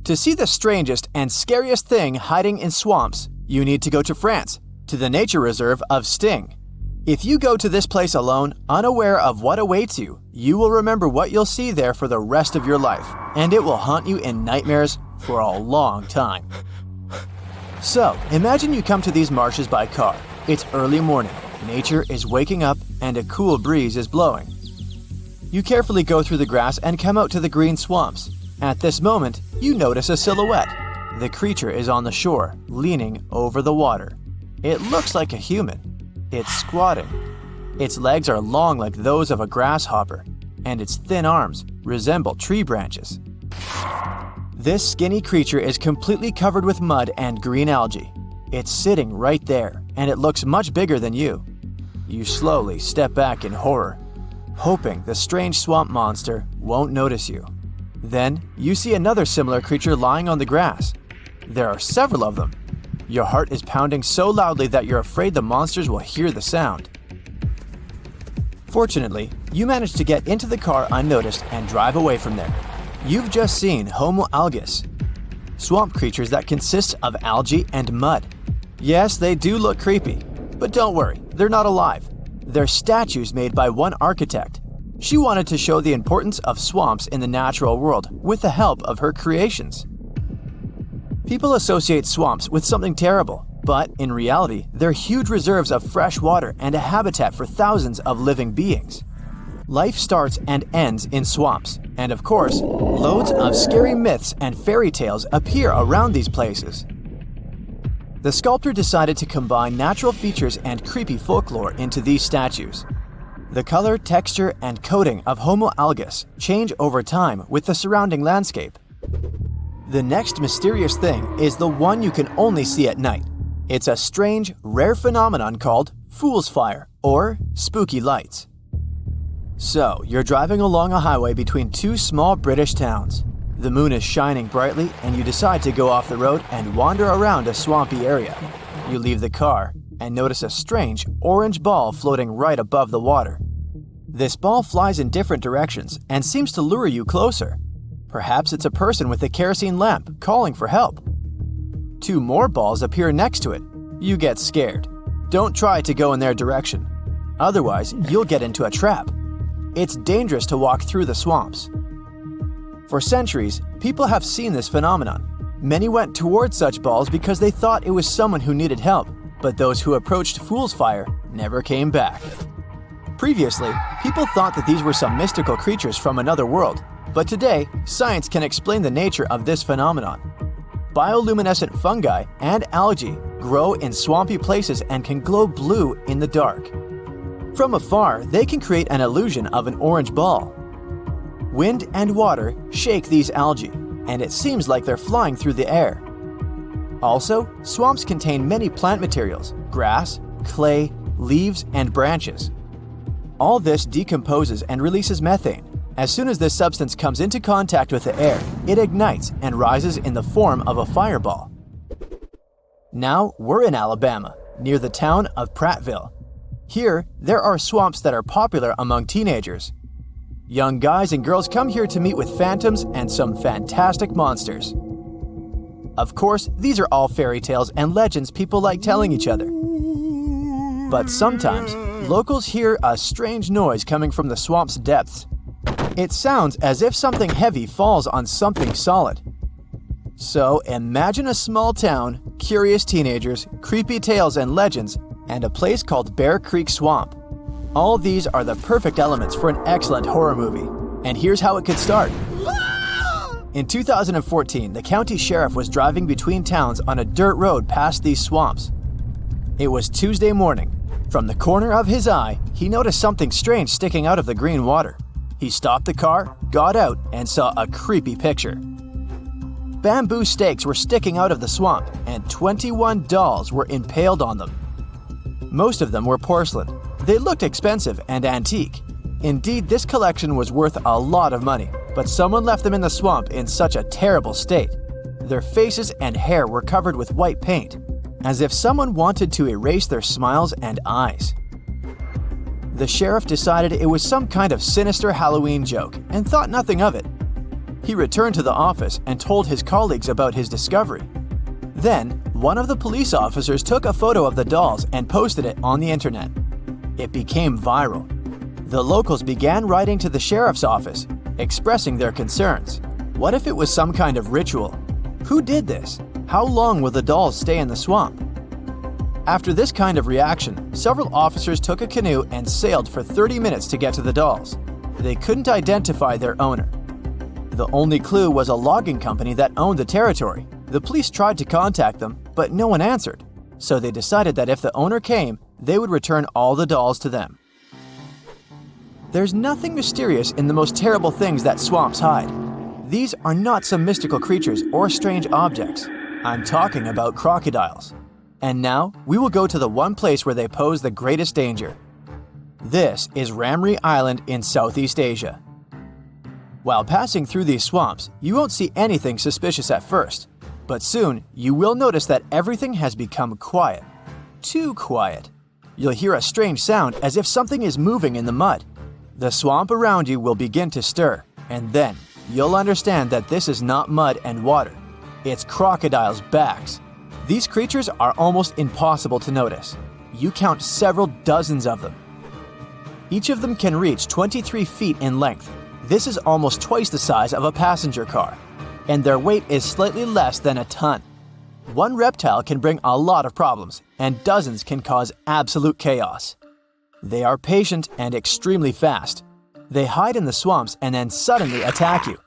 To see the strangest and scariest thing hiding in swamps, you need to go to France, to the nature reserve of Sting. If you go to this place alone, unaware of what awaits you, you will remember what you'll see there for the rest of your life, and it will haunt you in nightmares for a long time. So, imagine you come to these marshes by car. It's early morning, nature is waking up, and a cool breeze is blowing. You carefully go through the grass and come out to the green swamps. At this moment, you notice a silhouette. The creature is on the shore, leaning over the water. It looks like a human. It's squatting. Its legs are long like those of a grasshopper, and its thin arms resemble tree branches. This skinny creature is completely covered with mud and green algae. It's sitting right there, and it looks much bigger than you. You slowly step back in horror, hoping the strange swamp monster won't notice you. Then, you see another similar creature lying on the grass. There are several of them. Your heart is pounding so loudly that you're afraid the monsters will hear the sound. Fortunately, you manage to get into the car unnoticed and drive away from there. You've just seen Homo algus, swamp creatures that consist of algae and mud. Yes, they do look creepy, but don't worry, they're not alive. They're statues made by one architect. She wanted to show the importance of swamps in the natural world with the help of her creations. People associate swamps with something terrible, but in reality, they're huge reserves of fresh water and a habitat for thousands of living beings. Life starts and ends in swamps, and of course, loads of scary myths and fairy tales appear around these places. The sculptor decided to combine natural features and creepy folklore into these statues. The color, texture, and coating of Homo algus change over time with the surrounding landscape. The next mysterious thing is the one you can only see at night. It's a strange, rare phenomenon called fool's fire, or spooky lights. So, you're driving along a highway between two small British towns. The moon is shining brightly, and you decide to go off the road and wander around a swampy area. You leave the car and notice a strange orange ball floating right above the water. This ball flies in different directions and seems to lure you closer. Perhaps it's a person with a kerosene lamp calling for help. Two more balls appear next to it. You get scared. Don't try to go in their direction. Otherwise, you'll get into a trap. It's dangerous to walk through the swamps. For centuries, people have seen this phenomenon. Many went towards such balls because they thought it was someone who needed help, but those who approached fool's fire never came back. Previously, people thought that these were some mystical creatures from another world, but today, science can explain the nature of this phenomenon. Bioluminescent fungi and algae grow in swampy places and can glow blue in the dark. From afar, they can create an illusion of an orange ball. Wind and water shake these algae, and it seems like they're flying through the air. Also, swamps contain many plant materials: grass, clay, leaves, and branches. All this decomposes and releases methane. As soon as this substance comes into contact with the air, it ignites and rises in the form of a fireball. Now we're in Alabama, near the town of Prattville. Here, there are swamps that are popular among teenagers. Young guys and girls come here to meet with phantoms and some fantastic monsters. Of course, these are all fairy tales and legends people like telling each other. But sometimes, locals hear a strange noise coming from the swamp's depths. It sounds as if something heavy falls on something solid. So imagine a small town, curious teenagers, creepy tales and legends, and a place called Bear Creek Swamp. All these are the perfect elements for an excellent horror movie. And here's how it could start. In 2014, the county sheriff was driving between towns on a dirt road past these swamps. It was Tuesday morning. From the corner of his eye, he noticed something strange sticking out of the green water. He stopped the car, got out, and saw a creepy picture. Bamboo stakes were sticking out of the swamp, and 21 dolls were impaled on them. Most of them were porcelain. They looked expensive and antique. Indeed, this collection was worth a lot of money, but someone left them in the swamp in such a terrible state. Their faces and hair were covered with white paint, as if someone wanted to erase their smiles and eyes. The sheriff decided it was some kind of sinister Halloween joke and thought nothing of it. He returned to the office and told his colleagues about his discovery. Then, one of the police officers took a photo of the dolls and posted it on the internet. It became viral. The locals began writing to the sheriff's office, expressing their concerns. What if it was some kind of ritual? Who did this? How long will the dolls stay in the swamp? After this kind of reaction, several officers took a canoe and sailed for 30 minutes to get to the dolls. They couldn't identify their owner. The only clue was a logging company that owned the territory. The police tried to contact them, but no one answered. So they decided that if the owner came, they would return all the dolls to them. There's nothing mysterious in the most terrible things that swamps hide. These are not some mystical creatures or strange objects. I'm talking about crocodiles. And now, we will go to the one place where they pose the greatest danger. This is Ramri Island in Southeast Asia. While passing through these swamps, you won't see anything suspicious at first. But soon, you will notice that everything has become quiet. Too quiet. You'll hear a strange sound as if something is moving in the mud. The swamp around you will begin to stir, and then you'll understand that this is not mud and water. It's crocodiles' backs. These creatures are almost impossible to notice. You count several dozens of them. Each of them can reach 23 feet in length. This is almost twice the size of a passenger car, and their weight is slightly less than a ton. One reptile can bring a lot of problems, and dozens can cause absolute chaos. They are patient and extremely fast. They hide in the swamps and then suddenly attack you.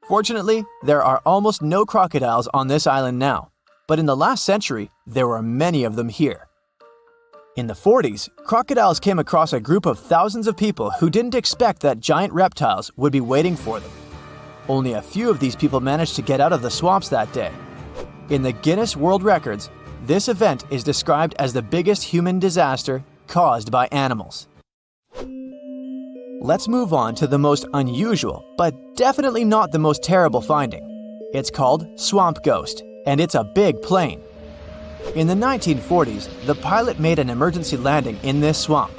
Fortunately, there are almost no crocodiles on this island now, but in the last century, there were many of them here. In the 40s, crocodiles came across a group of thousands of people who didn't expect that giant reptiles would be waiting for them. Only a few of these people managed to get out of the swamps that day. In the Guinness World Records, this event is described as the biggest human disaster caused by animals. Let's move on to the most unusual, but definitely not the most terrible finding. It's called swamp ghost, and it's a big plane. In the 1940s, the pilot made an emergency landing in this swamp.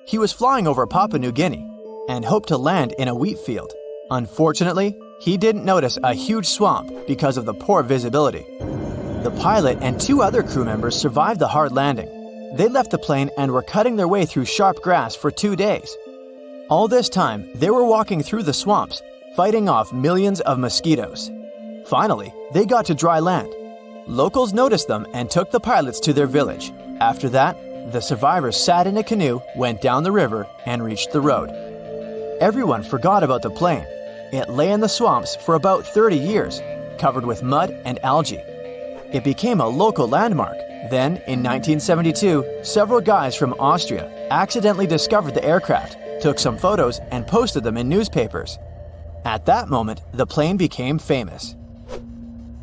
He was flying over Papua New Guinea and hoped to land in a wheat field. Unfortunately, he didn't notice a huge swamp because of the poor visibility. The pilot and two other crew members survived the hard landing. They left the plane and were cutting their way through sharp grass for 2 days. All this time, they were walking through the swamps, fighting off millions of mosquitoes. Finally, they got to dry land. Locals noticed them and took the pilots to their village. After that, the survivors sat in a canoe, went down the river, and reached the road. Everyone forgot about the plane. It lay in the swamps for about 30 years, covered with mud and algae. It became a local landmark. Then, in 1972, several guys from Austria accidentally discovered the aircraft, took some photos, and posted them in newspapers. At that moment, the plane became famous.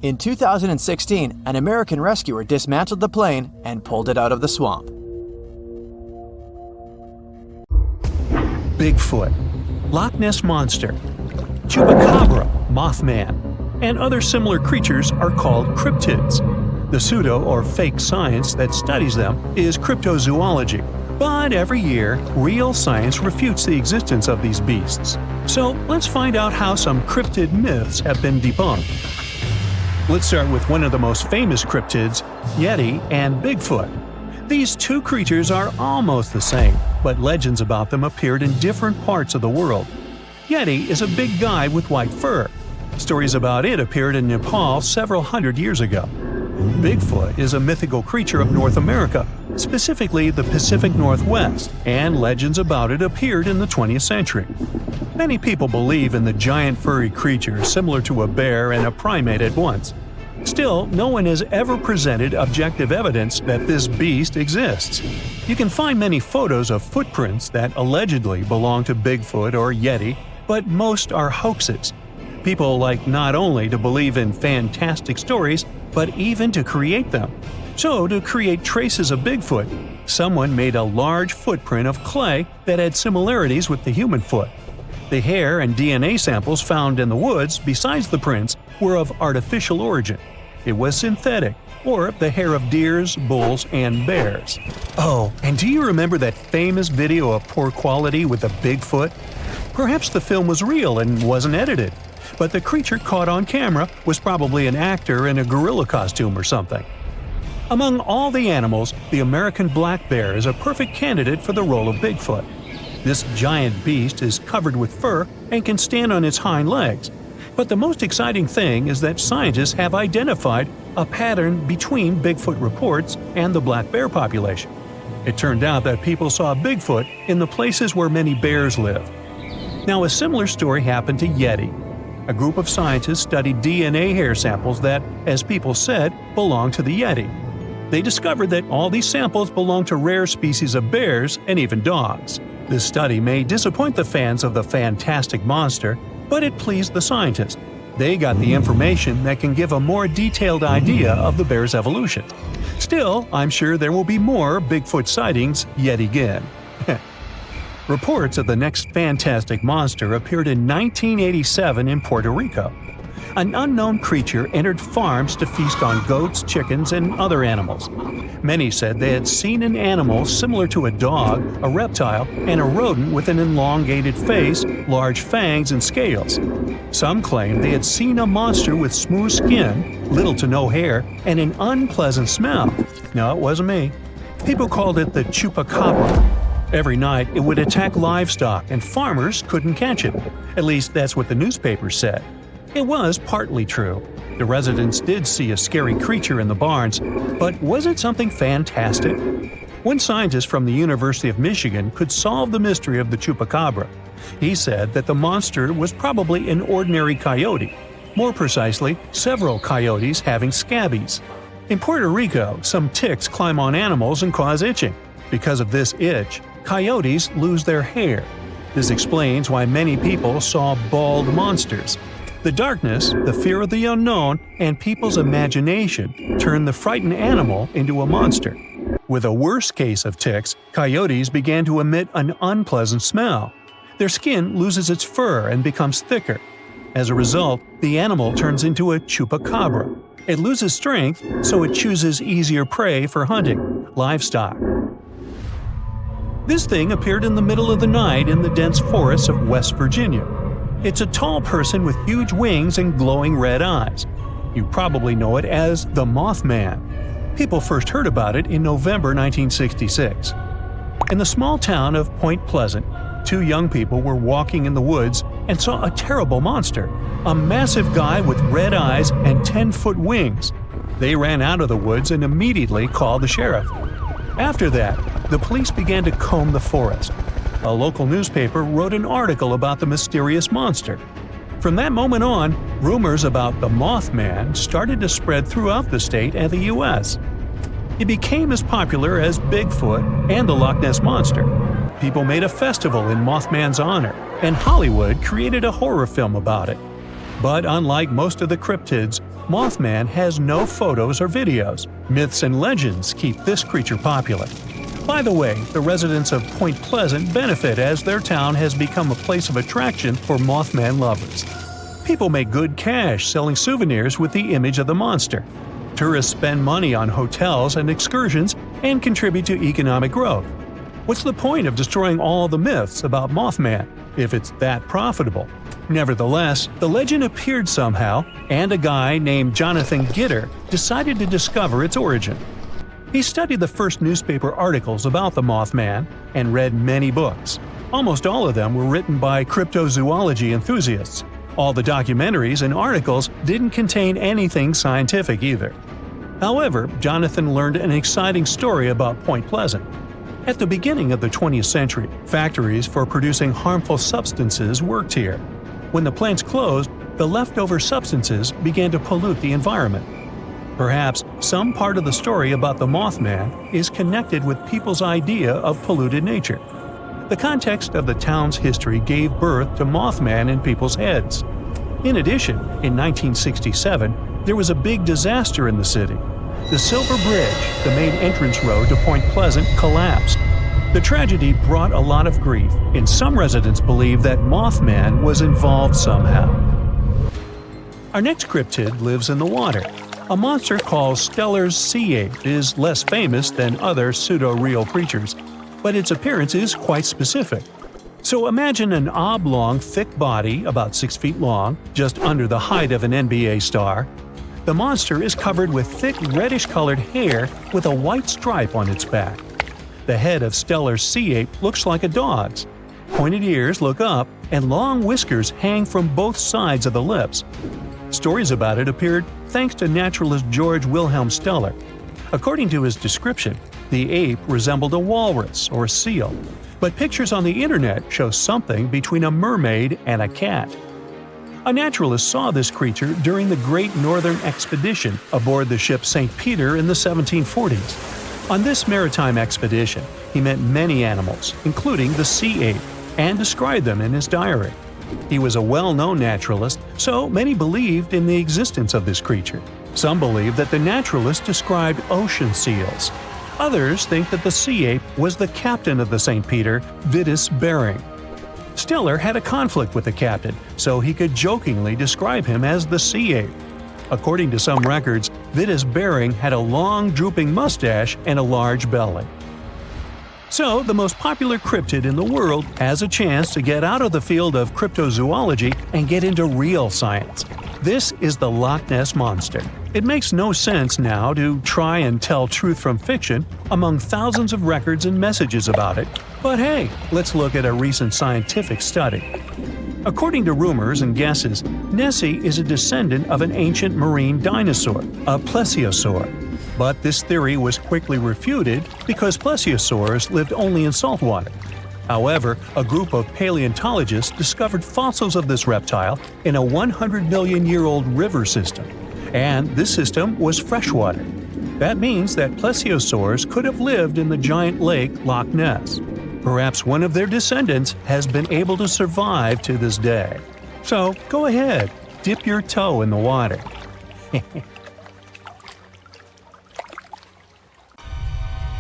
In 2016, an American rescuer dismantled the plane and pulled it out of the swamp. Bigfoot, Loch Ness Monster, Chupacabra, Mothman, and other similar creatures are called cryptids. The pseudo or fake science that studies them is cryptozoology. But every year, real science refutes the existence of these beasts. So let's find out how some cryptid myths have been debunked. Let's start with one of the most famous cryptids, Yeti and Bigfoot. These two creatures are almost the same, but legends about them appeared in different parts of the world. Yeti is a big guy with white fur. Stories about it appeared in Nepal several hundred years ago. Bigfoot is a mythical creature of North America, specifically the Pacific Northwest, and legends about it appeared in the 20th century. Many people believe in the giant furry creature similar to a bear and a primate at once. Still, no one has ever presented objective evidence that this beast exists. You can find many photos of footprints that allegedly belong to Bigfoot or Yeti, but most are hoaxes. People like not only to believe in fantastic stories, but even to create them. So, to create traces of Bigfoot, someone made a large footprint of clay that had similarities with the human foot. The hair and DNA samples found in the woods, besides the prints, were of artificial origin. It was synthetic, or the hair of deers, bulls, and bears. Oh, and do you remember that famous video of poor quality with a Bigfoot? Perhaps the film was real and wasn't edited. but the creature caught on camera was probably an actor in a gorilla costume or something. Among all the animals, the American black bear is a perfect candidate for the role of Bigfoot. This giant beast is covered with fur and can stand on its hind legs. But the most exciting thing is that scientists have identified a pattern between Bigfoot reports and the black bear population. It turned out that people saw Bigfoot in the places where many bears live. Now, a similar story happened to Yeti. A group of scientists studied DNA hair samples that, as people said, belonged to the Yeti. They discovered that all these samples belong to rare species of bears and even dogs. This study may disappoint the fans of the fantastic monster, but it pleased the scientists. They got the information that can give a more detailed idea of the bear's evolution. Still, I'm sure there will be more Bigfoot sightings yet again. Reports of the next fantastic monster appeared in 1987 in Puerto Rico. An unknown creature entered farms to feast on goats, chickens, and other animals. Many said they had seen an animal similar to a dog, a reptile, and a rodent with an elongated face, large fangs, and scales. Some claimed they had seen a monster with smooth skin, little to no hair, and an unpleasant smell. No, it wasn't me. People called it the chupacabra. Every night, it would attack livestock, and farmers couldn't catch it. At least that's what the newspapers said. It was partly true. The residents did see a scary creature in the barns, but was it something fantastic? One scientist from the University of Michigan could solve the mystery of the chupacabra. He said that the monster was probably an ordinary coyote. More precisely, several coyotes having scabies. In Puerto Rico, some ticks climb on animals and cause itching. Because of this itch, coyotes lose their hair. This explains why many people saw bald monsters. The darkness, the fear of the unknown, and people's imagination turn the frightened animal into a monster. With a worse case of ticks, coyotes began to emit an unpleasant smell. Their skin loses its fur and becomes thicker. As a result, the animal turns into a chupacabra. It loses strength, so it chooses easier prey for hunting, livestock. This thing appeared in the middle of the night in the dense forests of West Virginia. It's a tall person with huge wings and glowing red eyes. You probably know it as the Mothman. People first heard about it in November 1966. In the small town of Point Pleasant, two young people were walking in the woods and saw a terrible monster, a massive guy with red eyes and 10-foot wings. They ran out of the woods and immediately called the sheriff. After that, the police began to comb the forest. A local newspaper wrote an article about the mysterious monster. From that moment on, rumors about the Mothman started to spread throughout the state and the U.S. It became as popular as Bigfoot and the Loch Ness Monster. People made a festival in Mothman's honor, and Hollywood created a horror film about it. But unlike most of the cryptids, Mothman has no photos or videos. Myths and legends keep this creature popular. By the way, the residents of Point Pleasant benefit as their town has become a place of attraction for Mothman lovers. People make good cash selling souvenirs with the image of the monster. Tourists spend money on hotels and excursions and contribute to economic growth. What's the point of destroying all the myths about Mothman if it's that profitable? Nevertheless, the legend appeared somehow, and a guy named Jonathan Gitter decided to discover its origin. He studied the first newspaper articles about the Mothman and read many books. Almost all of them were written by cryptozoology enthusiasts. All the documentaries and articles didn't contain anything scientific either. However, Jonathan learned an exciting story about Point Pleasant. At the beginning of the 20th century, factories for producing harmful substances worked here. When the plants closed, the leftover substances began to pollute the environment. Perhaps some part of the story about the Mothman is connected with people's idea of polluted nature. The context of the town's history gave birth to Mothman in people's heads. In addition, in 1967, there was a big disaster in the city. The Silver Bridge, the main entrance road to Point Pleasant, collapsed. The tragedy brought a lot of grief, and some residents believe that Mothman was involved somehow. Our next cryptid lives in the water. A monster called Steller's sea ape is less famous than other pseudo-real creatures, but its appearance is quite specific. So imagine an oblong, thick body about 6 feet long, just under the height of an NBA star. The monster is covered with thick reddish-colored hair with a white stripe on its back. The head of Stellar's sea ape looks like a dog's. Pointed ears look up, and long whiskers hang from both sides of the lips. Stories about it appeared thanks to naturalist George Wilhelm Steller. According to his description, the ape resembled a walrus or seal, but pictures on the internet show something between a mermaid and a cat. A naturalist saw this creature during the Great Northern Expedition aboard the ship St. Peter in the 1740s. On this maritime expedition, he met many animals, including the sea ape, and described them in his diary. He was a well-known naturalist, so many believed in the existence of this creature. Some believe that the naturalist described ocean seals. Others think that the sea ape was the captain of the St. Peter, Vitus Bering. Steller had a conflict with the captain, so he could jokingly describe him as the sea ape. According to some records, Vitus Bering had a long, drooping mustache and a large belly. So, the most popular cryptid in the world has a chance to get out of the field of cryptozoology and get into real science. This is the Loch Ness Monster. It makes no sense now to try and tell truth from fiction among thousands of records and messages about it. But hey, let's look at a recent scientific study. According to rumors and guesses, Nessie is a descendant of an ancient marine dinosaur, a plesiosaur. But this theory was quickly refuted because plesiosaurs lived only in saltwater. However, a group of paleontologists discovered fossils of this reptile in a 100-million-year-old river system, and this system was freshwater. That means that plesiosaurs could have lived in the giant lake Loch Ness. Perhaps one of their descendants has been able to survive to this day. So go ahead, dip your toe in the water.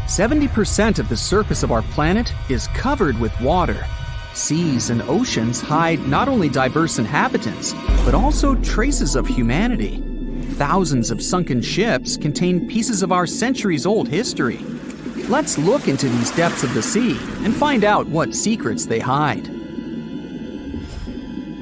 70% of the surface of our planet is covered with water. Seas and oceans hide not only diverse inhabitants, but also traces of humanity. Thousands of sunken ships contain pieces of our centuries-old history. Let's look into these depths of the sea and find out what secrets they hide.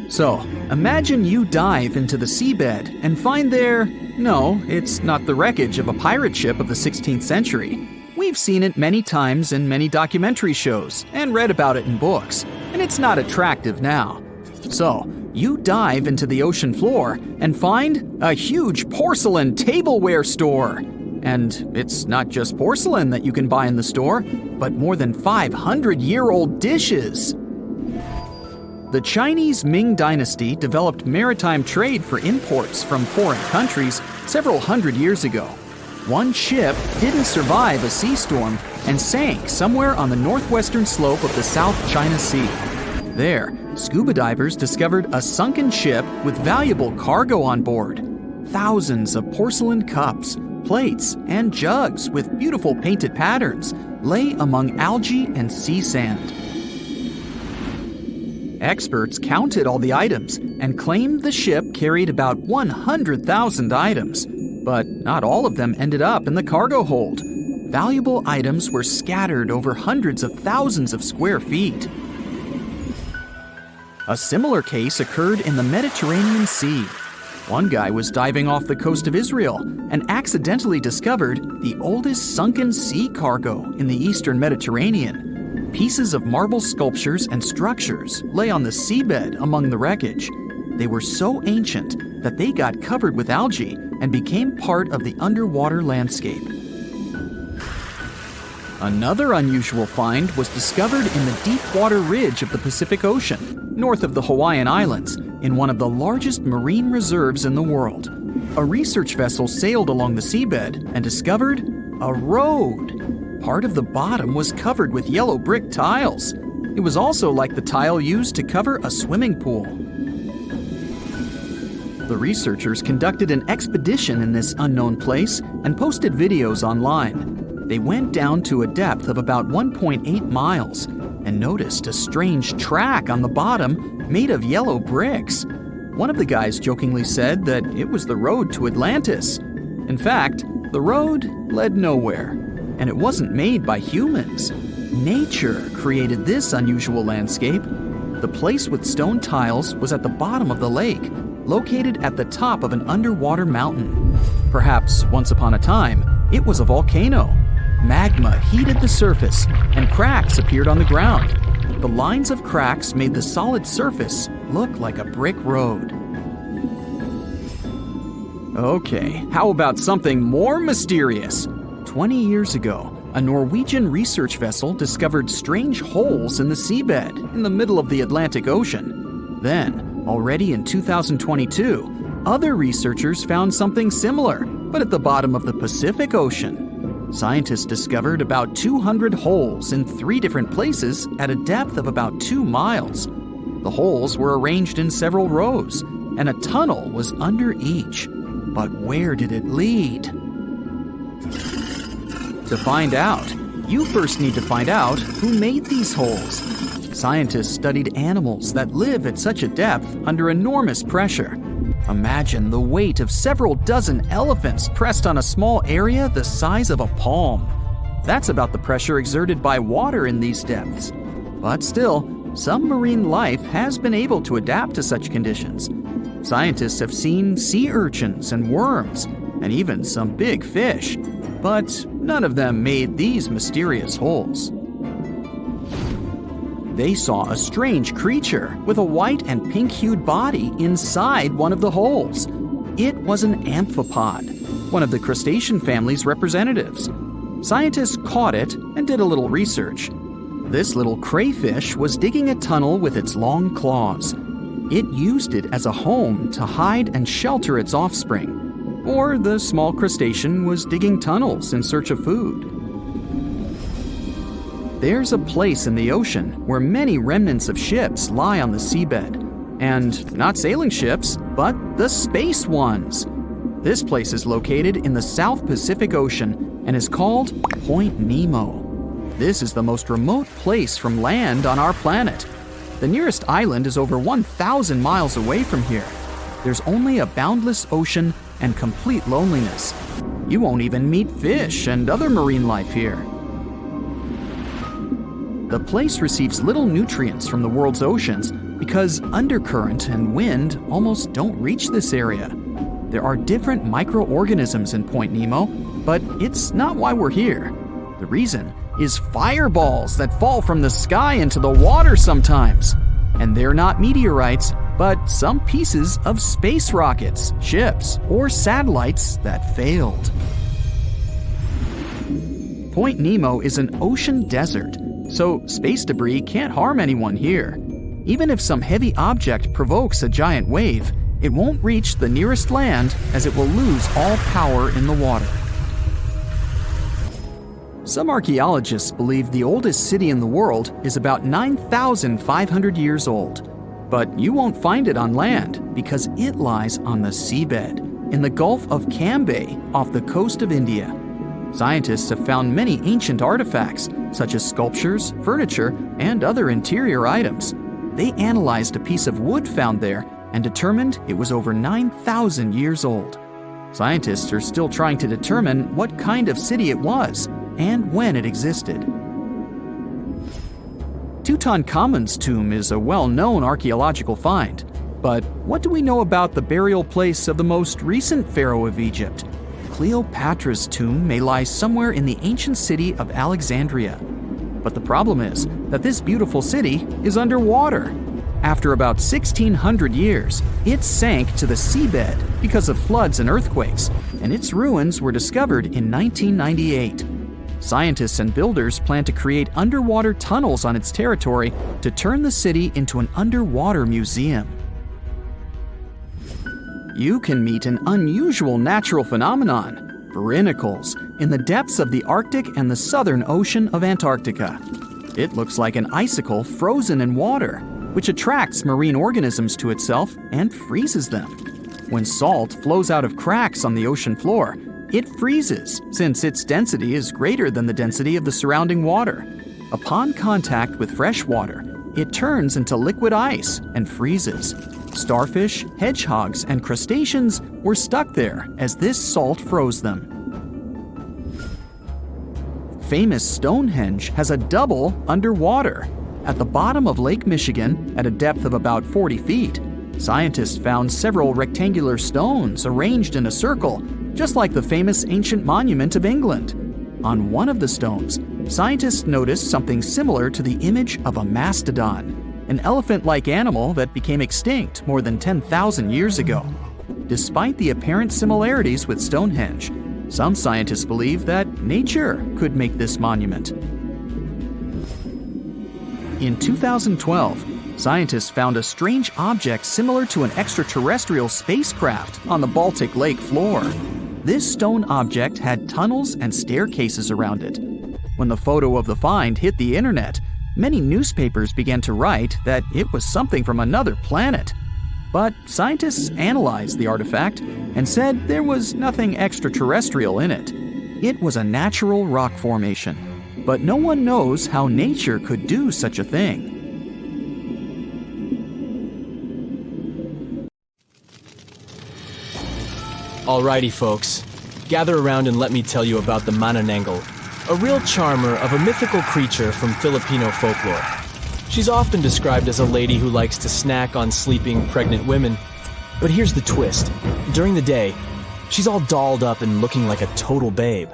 So, imagine you dive into the seabed and find there... No, it's not the wreckage of a pirate ship of the 16th century. We've seen it many times in many documentary shows and read about it in books, and it's not attractive now. So, you dive into the ocean floor and find a huge porcelain tableware store. And it's not just porcelain that you can buy in the store, but more than 500-year-old dishes. The Chinese Ming Dynasty developed maritime trade for imports from foreign countries several hundred years ago. One ship didn't survive a sea storm and sank somewhere on the northwestern slope of the South China Sea. There, scuba divers discovered a sunken ship with valuable cargo on board. Thousands of porcelain cups, plates, and jugs with beautiful painted patterns lay among algae and sea sand. Experts counted all the items and claimed the ship carried about 100,000 items. But not all of them ended up in the cargo hold. Valuable items were scattered over hundreds of thousands of square feet. A similar case occurred in the Mediterranean Sea. One guy was diving off the coast of Israel and accidentally discovered the oldest sunken sea cargo in the eastern Mediterranean. Pieces of marble sculptures and structures lay on the seabed among the wreckage. They were so ancient that they got covered with algae and became part of the underwater landscape. Another unusual find was discovered in the deep water ridge of the Pacific Ocean, north of the Hawaiian Islands, in one of the largest marine reserves in the world. A research vessel sailed along the seabed and discovered a road. Part of the bottom was covered with yellow brick tiles. It was also like the tile used to cover a swimming pool. The researchers conducted an expedition in this unknown place and posted videos online. They went down to a depth of about 1.8 miles and noticed a strange track on the bottom made of yellow bricks. One of the guys jokingly said that it was the road to Atlantis. In fact, the road led nowhere, and it wasn't made by humans. Nature created this unusual landscape. The place with stone tiles was at the bottom of the lake, located at the top of an underwater mountain. Perhaps once upon a time, it was a volcano. Magma heated the surface, and cracks appeared on the ground. The lines of cracks made the solid surface look like a brick road. Okay, how about something more mysterious? 20 years ago, a Norwegian research vessel discovered strange holes in the seabed in the middle of the Atlantic Ocean. Then, already in 2022, other researchers found something similar, but at the bottom of the Pacific Ocean. Scientists discovered about 200 holes in 3 different places at a depth of about 2 miles. The holes were arranged in several rows, and a tunnel was under each. But where did it lead? To find out, you first need to find out who made these holes. Scientists studied animals that live at such a depth under enormous pressure. Imagine the weight of several dozen elephants pressed on a small area the size of a palm. That's about the pressure exerted by water in these depths. But still, some marine life has been able to adapt to such conditions. Scientists have seen sea urchins and worms, and even some big fish. But none of them made these mysterious holes. They saw a strange creature with a white and pink-hued body inside one of the holes. It was an amphipod, one of the crustacean family's representatives. Scientists caught it and did a little research. This little crayfish was digging a tunnel with its long claws. It used it as a home to hide and shelter its offspring. Or the small crustacean was digging tunnels in search of food. There's a place in the ocean where many remnants of ships lie on the seabed. And not sailing ships, but the space ones. This place is located in the South Pacific Ocean and is called Point Nemo. This is the most remote place from land on our planet. The nearest island is over 1,000 miles away from here. There's only a boundless ocean and complete loneliness. You won't even meet fish and other marine life here. The place receives little nutrients from the world's oceans because undercurrent and wind almost don't reach this area. There are different microorganisms in Point Nemo, but it's not why we're here. The reason is fireballs that fall from the sky into the water sometimes. And they're not meteorites, but some pieces of space rockets, ships, or satellites that failed. Point Nemo is an ocean desert, so space debris can't harm anyone here. Even if some heavy object provokes a giant wave, it won't reach the nearest land as it will lose all power in the water. Some archaeologists believe the oldest city in the world is about 9,500 years old. But you won't find it on land because it lies on the seabed in the Gulf of Cambay off the coast of India. Scientists have found many ancient artifacts, such as sculptures, furniture, and other interior items. They analyzed a piece of wood found there and determined it was over 9,000 years old. Scientists are still trying to determine what kind of city it was and when it existed. Tutankhamun's tomb is a well-known archaeological find. But what do we know about the burial place of the most recent pharaoh of Egypt? Cleopatra's tomb may lie somewhere in the ancient city of Alexandria. But the problem is that this beautiful city is underwater. After about 1,600 years, it sank to the seabed because of floods and earthquakes, and its ruins were discovered in 1998. Scientists and builders plan to create underwater tunnels on its territory to turn the city into an underwater museum. You can meet an unusual natural phenomenon, brinicles, in the depths of the Arctic and the southern ocean of Antarctica. It looks like an icicle frozen in water, which attracts marine organisms to itself and freezes them. When salt flows out of cracks on the ocean floor, it freezes since its density is greater than the density of the surrounding water. Upon contact with fresh water, it turns into liquid ice and freezes. Starfish, hedgehogs, and crustaceans were stuck there as this salt froze them. famous Stonehenge has a double underwater. At the bottom of Lake Michigan, at a depth of about 40 feet, scientists found several rectangular stones arranged in a circle, just like the famous ancient monument of England. On one of the stones, scientists noticed something similar to the image of a mastodon, an elephant-like animal that became extinct more than 10,000 years ago. Despite the apparent similarities with Stonehenge, some scientists believe that nature could make this monument. In 2012, scientists found a strange object similar to an extraterrestrial spacecraft on the Baltic Lake floor. This stone object had tunnels and staircases around it. When the photo of the find hit the internet, many newspapers began to write that it was something from another planet. But scientists analyzed the artifact and said there was nothing extraterrestrial in it. It was a natural rock formation, but no one knows how nature could do such a thing. Alrighty folks, gather around and let me tell you about the Manananggal, a real charmer of a mythical creature from Filipino folklore. She's often described as a lady who likes to snack on sleeping pregnant women. But here's the twist. During the day, she's all dolled up and looking like a total babe.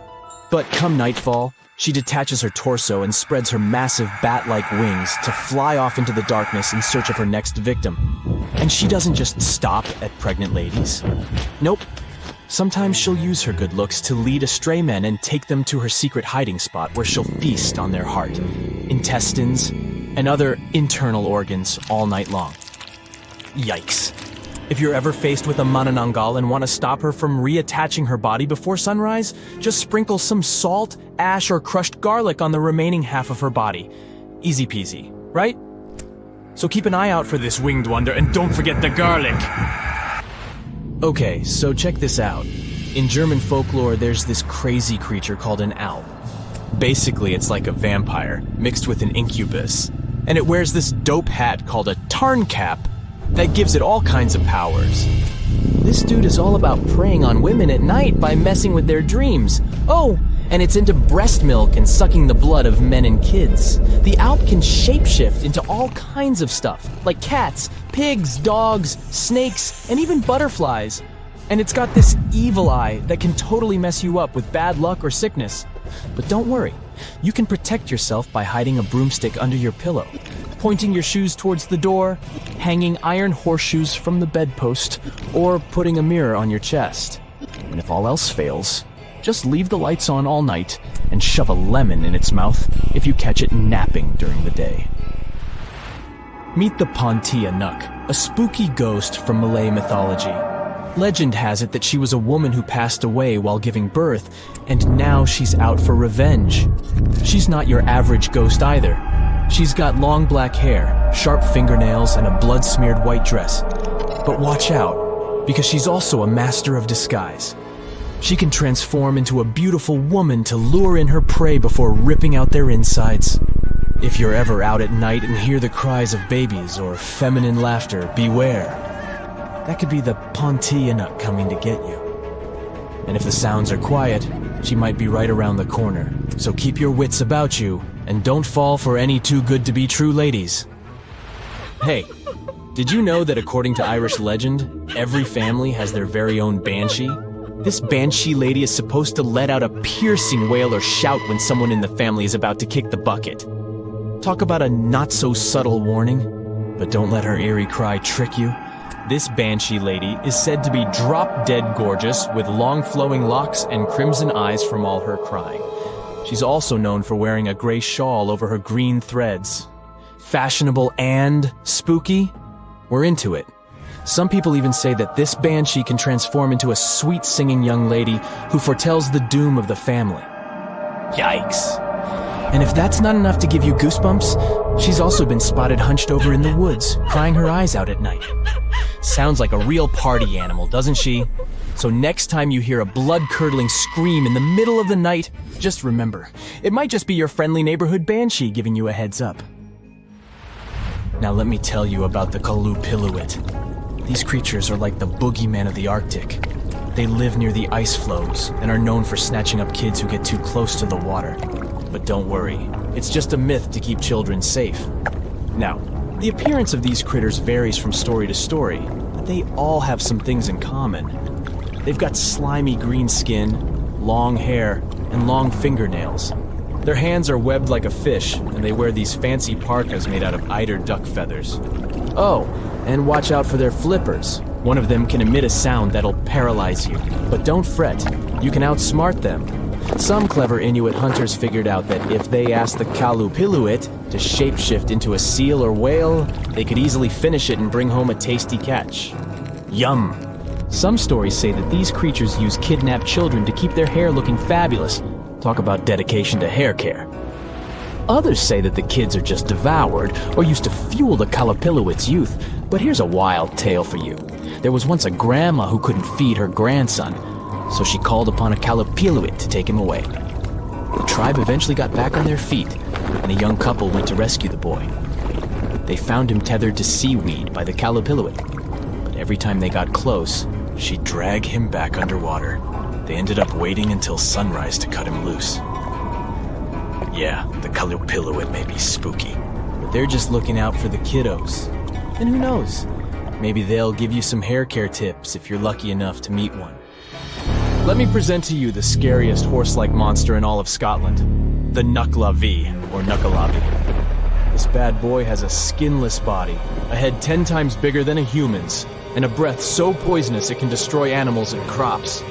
But come nightfall, she detaches her torso and spreads her massive bat-like wings to fly off into the darkness in search of her next victim. And she doesn't just stop at pregnant ladies. Nope. Sometimes she'll use her good looks to lead astray men and take them to her secret hiding spot where she'll feast on their heart, intestines, and other internal organs all night long. Yikes. If you're ever faced with a Manananggal and want to stop her from reattaching her body before sunrise, just sprinkle some salt, ash, or crushed garlic on the remaining half of her body. Easy peasy, right? So keep an eye out for this winged wonder and don't forget the garlic! Okay, so check this out. In German folklore, there's this crazy creature called an owl. Basically, it's like a vampire, mixed with an incubus. And it wears this dope hat called a Tarncap that gives it all kinds of powers. This dude is all about preying on women at night by messing with their dreams. Oh, and it's into breast milk and sucking the blood of men and kids. The owl can shapeshift into all kinds of stuff, like cats, pigs, dogs, snakes, and even butterflies. And it's got this evil eye that can totally mess you up with bad luck or sickness. But don't worry, you can protect yourself by hiding a broomstick under your pillow, pointing your shoes towards the door, hanging iron horseshoes from the bedpost, or putting a mirror on your chest. And if all else fails, just leave the lights on all night and shove a lemon in its mouth if you catch it napping during the day. Meet the Pontia Nuk, a spooky ghost from Malay mythology. Legend has it that she was a woman who passed away while giving birth, and now she's out for revenge. She's not your average ghost either. She's got long black hair, sharp fingernails, and a blood-smeared white dress. But watch out, because she's also a master of disguise. She can transform into a beautiful woman to lure in her prey before ripping out their insides. If you're ever out at night and hear the cries of babies or feminine laughter, beware. That could be the Pontia Nuk coming to get you. And if the sounds are quiet, she might be right around the corner. So keep your wits about you, and don't fall for any too-good-to-be-true ladies. Hey, did you know that according to Irish legend, every family has their very own banshee? This banshee lady is supposed to let out a piercing wail or shout when someone in the family is about to kick the bucket. Talk about a not-so-subtle warning, but don't let her eerie cry trick you. This banshee lady is said to be drop-dead gorgeous with long flowing locks and crimson eyes from all her crying. She's also known for wearing a gray shawl over her green threads. Fashionable and spooky? We're into it. Some people even say that this banshee can transform into a sweet-singing young lady who foretells the doom of the family. Yikes. And if that's not enough to give you goosebumps, she's also been spotted hunched over in the woods, crying her eyes out at night. Sounds like a real party animal, doesn't she? So next time you hear a blood-curdling scream in the middle of the night, just remember, it might just be your friendly neighborhood banshee giving you a heads up. Now let me tell you about the Kalupiluit. These creatures are like the boogeyman of the Arctic. They live near the ice floes and are known for snatching up kids who get too close to the water. But don't worry, it's just a myth to keep children safe. Now, the appearance of these critters varies from story to story, but they all have some things in common. They've got slimy green skin, long hair, and long fingernails. Their hands are webbed like a fish, and they wear these fancy parkas made out of eider duck feathers. Oh, and watch out for their flippers. One of them can emit a sound that'll paralyze you. But don't fret, you can outsmart them. Some clever Inuit hunters figured out that if they asked the Kalupiluit to shapeshift into a seal or whale, they could easily finish it and bring home a tasty catch. Yum! Some stories say that these creatures use kidnapped children to keep their hair looking fabulous. Talk about dedication to hair care. Others say that the kids are just devoured or used to fuel the Kalupiluit's youth. But here's a wild tale for you. There was once a grandma who couldn't feed her grandson, so she called upon a Kalupiluit to take him away. The tribe eventually got back on their feet, and a young couple went to rescue the boy. They found him tethered to seaweed by the Kalupiluit, but every time they got close, she'd drag him back underwater. They ended up waiting until sunrise to cut him loose. Yeah, the Kalupiluit may be spooky, but they're just looking out for the kiddos. And who knows? Maybe they'll give you some hair care tips if you're lucky enough to meet one. Let me present to you the scariest horse-like monster in all of Scotland, the Nucklavi, or Nuckalavi. This bad boy has a skinless body, a head 10 times bigger than a human's, and a breath so poisonous it can destroy animals and crops.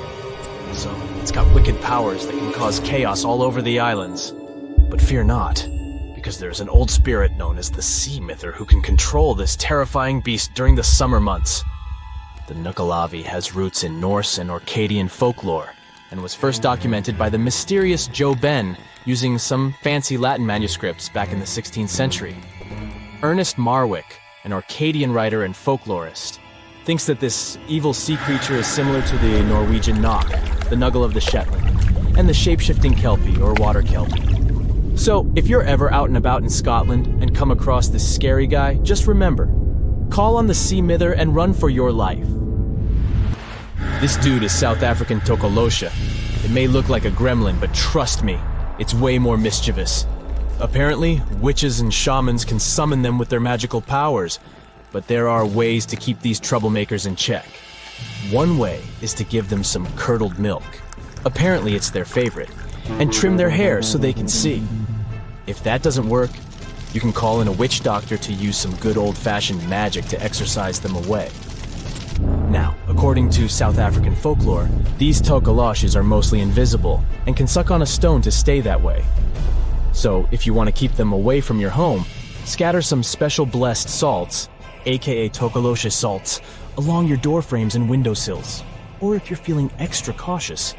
So, it's got wicked powers that can cause chaos all over the islands. But fear not, because there's an old spirit known as the Sea Myther who can control this terrifying beast during the summer months. The Nucklavi has roots in Norse and Orcadian folklore, and was first documented by the mysterious Joe Ben using some fancy Latin manuscripts back in the 16th century. Ernest Marwick, an Orcadian writer and folklorist, thinks that this evil sea creature is similar to the Norwegian Knock, the Nuggle of the Shetland, and the shape-shifting Kelpie or water Kelpie. So, if you're ever out and about in Scotland and come across this scary guy, just remember, call on the Sea Myther and run for your life. This dude is South African Tokolosha. It may look like a gremlin, but trust me, it's way more mischievous. Apparently, witches and shamans can summon them with their magical powers, but there are ways to keep these troublemakers in check. One way is to give them some curdled milk. Apparently it's their favorite, and trim their hair so they can see. If that doesn't work, you can call in a witch doctor to use some good old-fashioned magic to exorcise them away. Now, according to South African folklore, these tokoloshes are mostly invisible and can suck on a stone to stay that way. So, if you want to keep them away from your home, scatter some special blessed salts, aka tokoloshe salts, along your door frames and windowsills. Or if you're feeling extra cautious,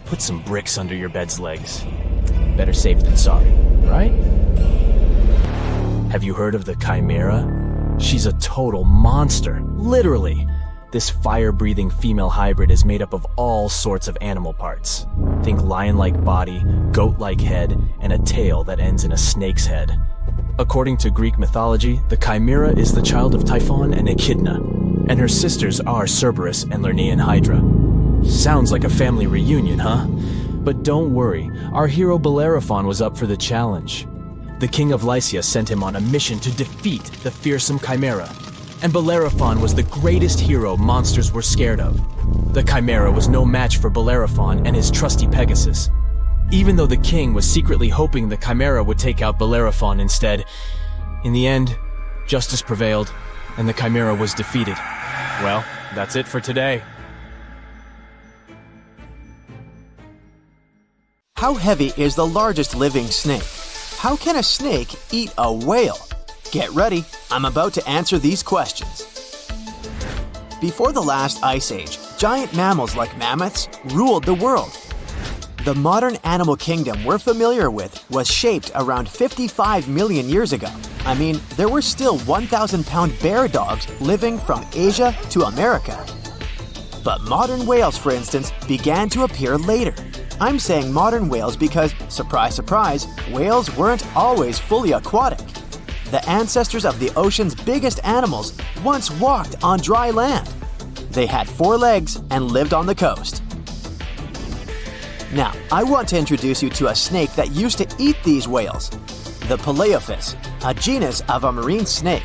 put some bricks under your bed's legs. Better safe than sorry, right? Have you heard of the Chimera? She's a total monster, literally. This fire-breathing female hybrid is made up of all sorts of animal parts. Think lion-like body, goat-like head, and a tail that ends in a snake's head. According to Greek mythology, the Chimera is the child of Typhon and Echidna, and her sisters are Cerberus and Lernaean Hydra. Sounds like a family reunion, huh? But don't worry, our hero Bellerophon was up for the challenge. The king of Lycia sent him on a mission to defeat the fearsome Chimera, and Bellerophon was the greatest hero monsters were scared of. The Chimera was no match for Bellerophon and his trusty Pegasus. Even though the king was secretly hoping the Chimera would take out Bellerophon instead, in the end, justice prevailed, and the Chimera was defeated. Well, that's it for today. How heavy is the largest living snake? How can a snake eat a whale? Get ready, I'm about to answer these questions. Before the last ice age, giant mammals like mammoths ruled the world. The modern animal kingdom we're familiar with was shaped around 55 million years ago. I mean, there were still 1,000-pound bear dogs living from Asia to America. But modern whales, for instance, began to appear later. I'm saying modern whales because, surprise, surprise, whales weren't always fully aquatic. The ancestors of the ocean's biggest animals once walked on dry land. They had 4 legs and lived on the coast. Now, I want to introduce you to a snake that used to eat these whales. The Paleophis, a genus of a marine snake.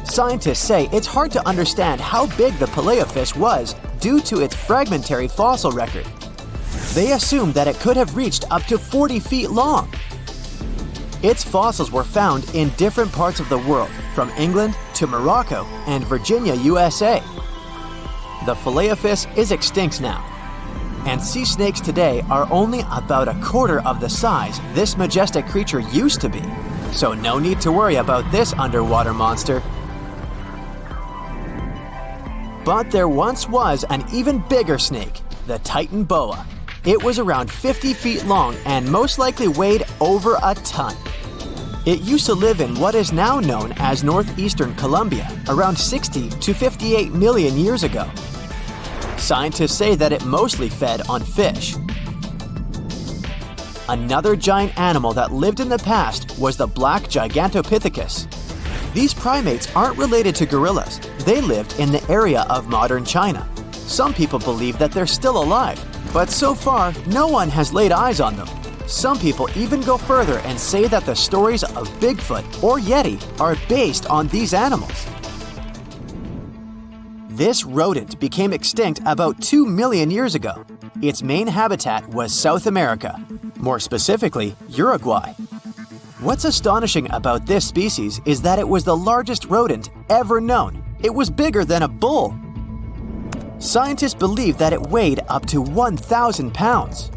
Scientists say it's hard to understand how big the Paleophis was due to its fragmentary fossil record. They assumed that it could have reached up to 40 feet long. Its fossils were found in different parts of the world, from England to Morocco and Virginia, USA. The Paleophis is extinct now, and sea snakes today are only about a quarter of the size this majestic creature used to be. So no need to worry about this underwater monster. But there once was an even bigger snake, the Titan boa. It was around 50 feet long and most likely weighed over a ton. It used to live in what is now known as northeastern Colombia, around 60 to 58 million years ago. Scientists say that it mostly fed on fish. Another giant animal that lived in the past was the black Gigantopithecus. These primates aren't related to gorillas. They lived in the area of modern China. Some people believe that they're still alive, but so far, no one has laid eyes on them. Some people even go further and say that the stories of Bigfoot or Yeti are based on these animals. This rodent became extinct about 2 million years ago. Its main habitat was South America, more specifically, Uruguay. What's astonishing about this species is that it was the largest rodent ever known. It was bigger than a bull. Scientists believe that it weighed up to 1,000 pounds.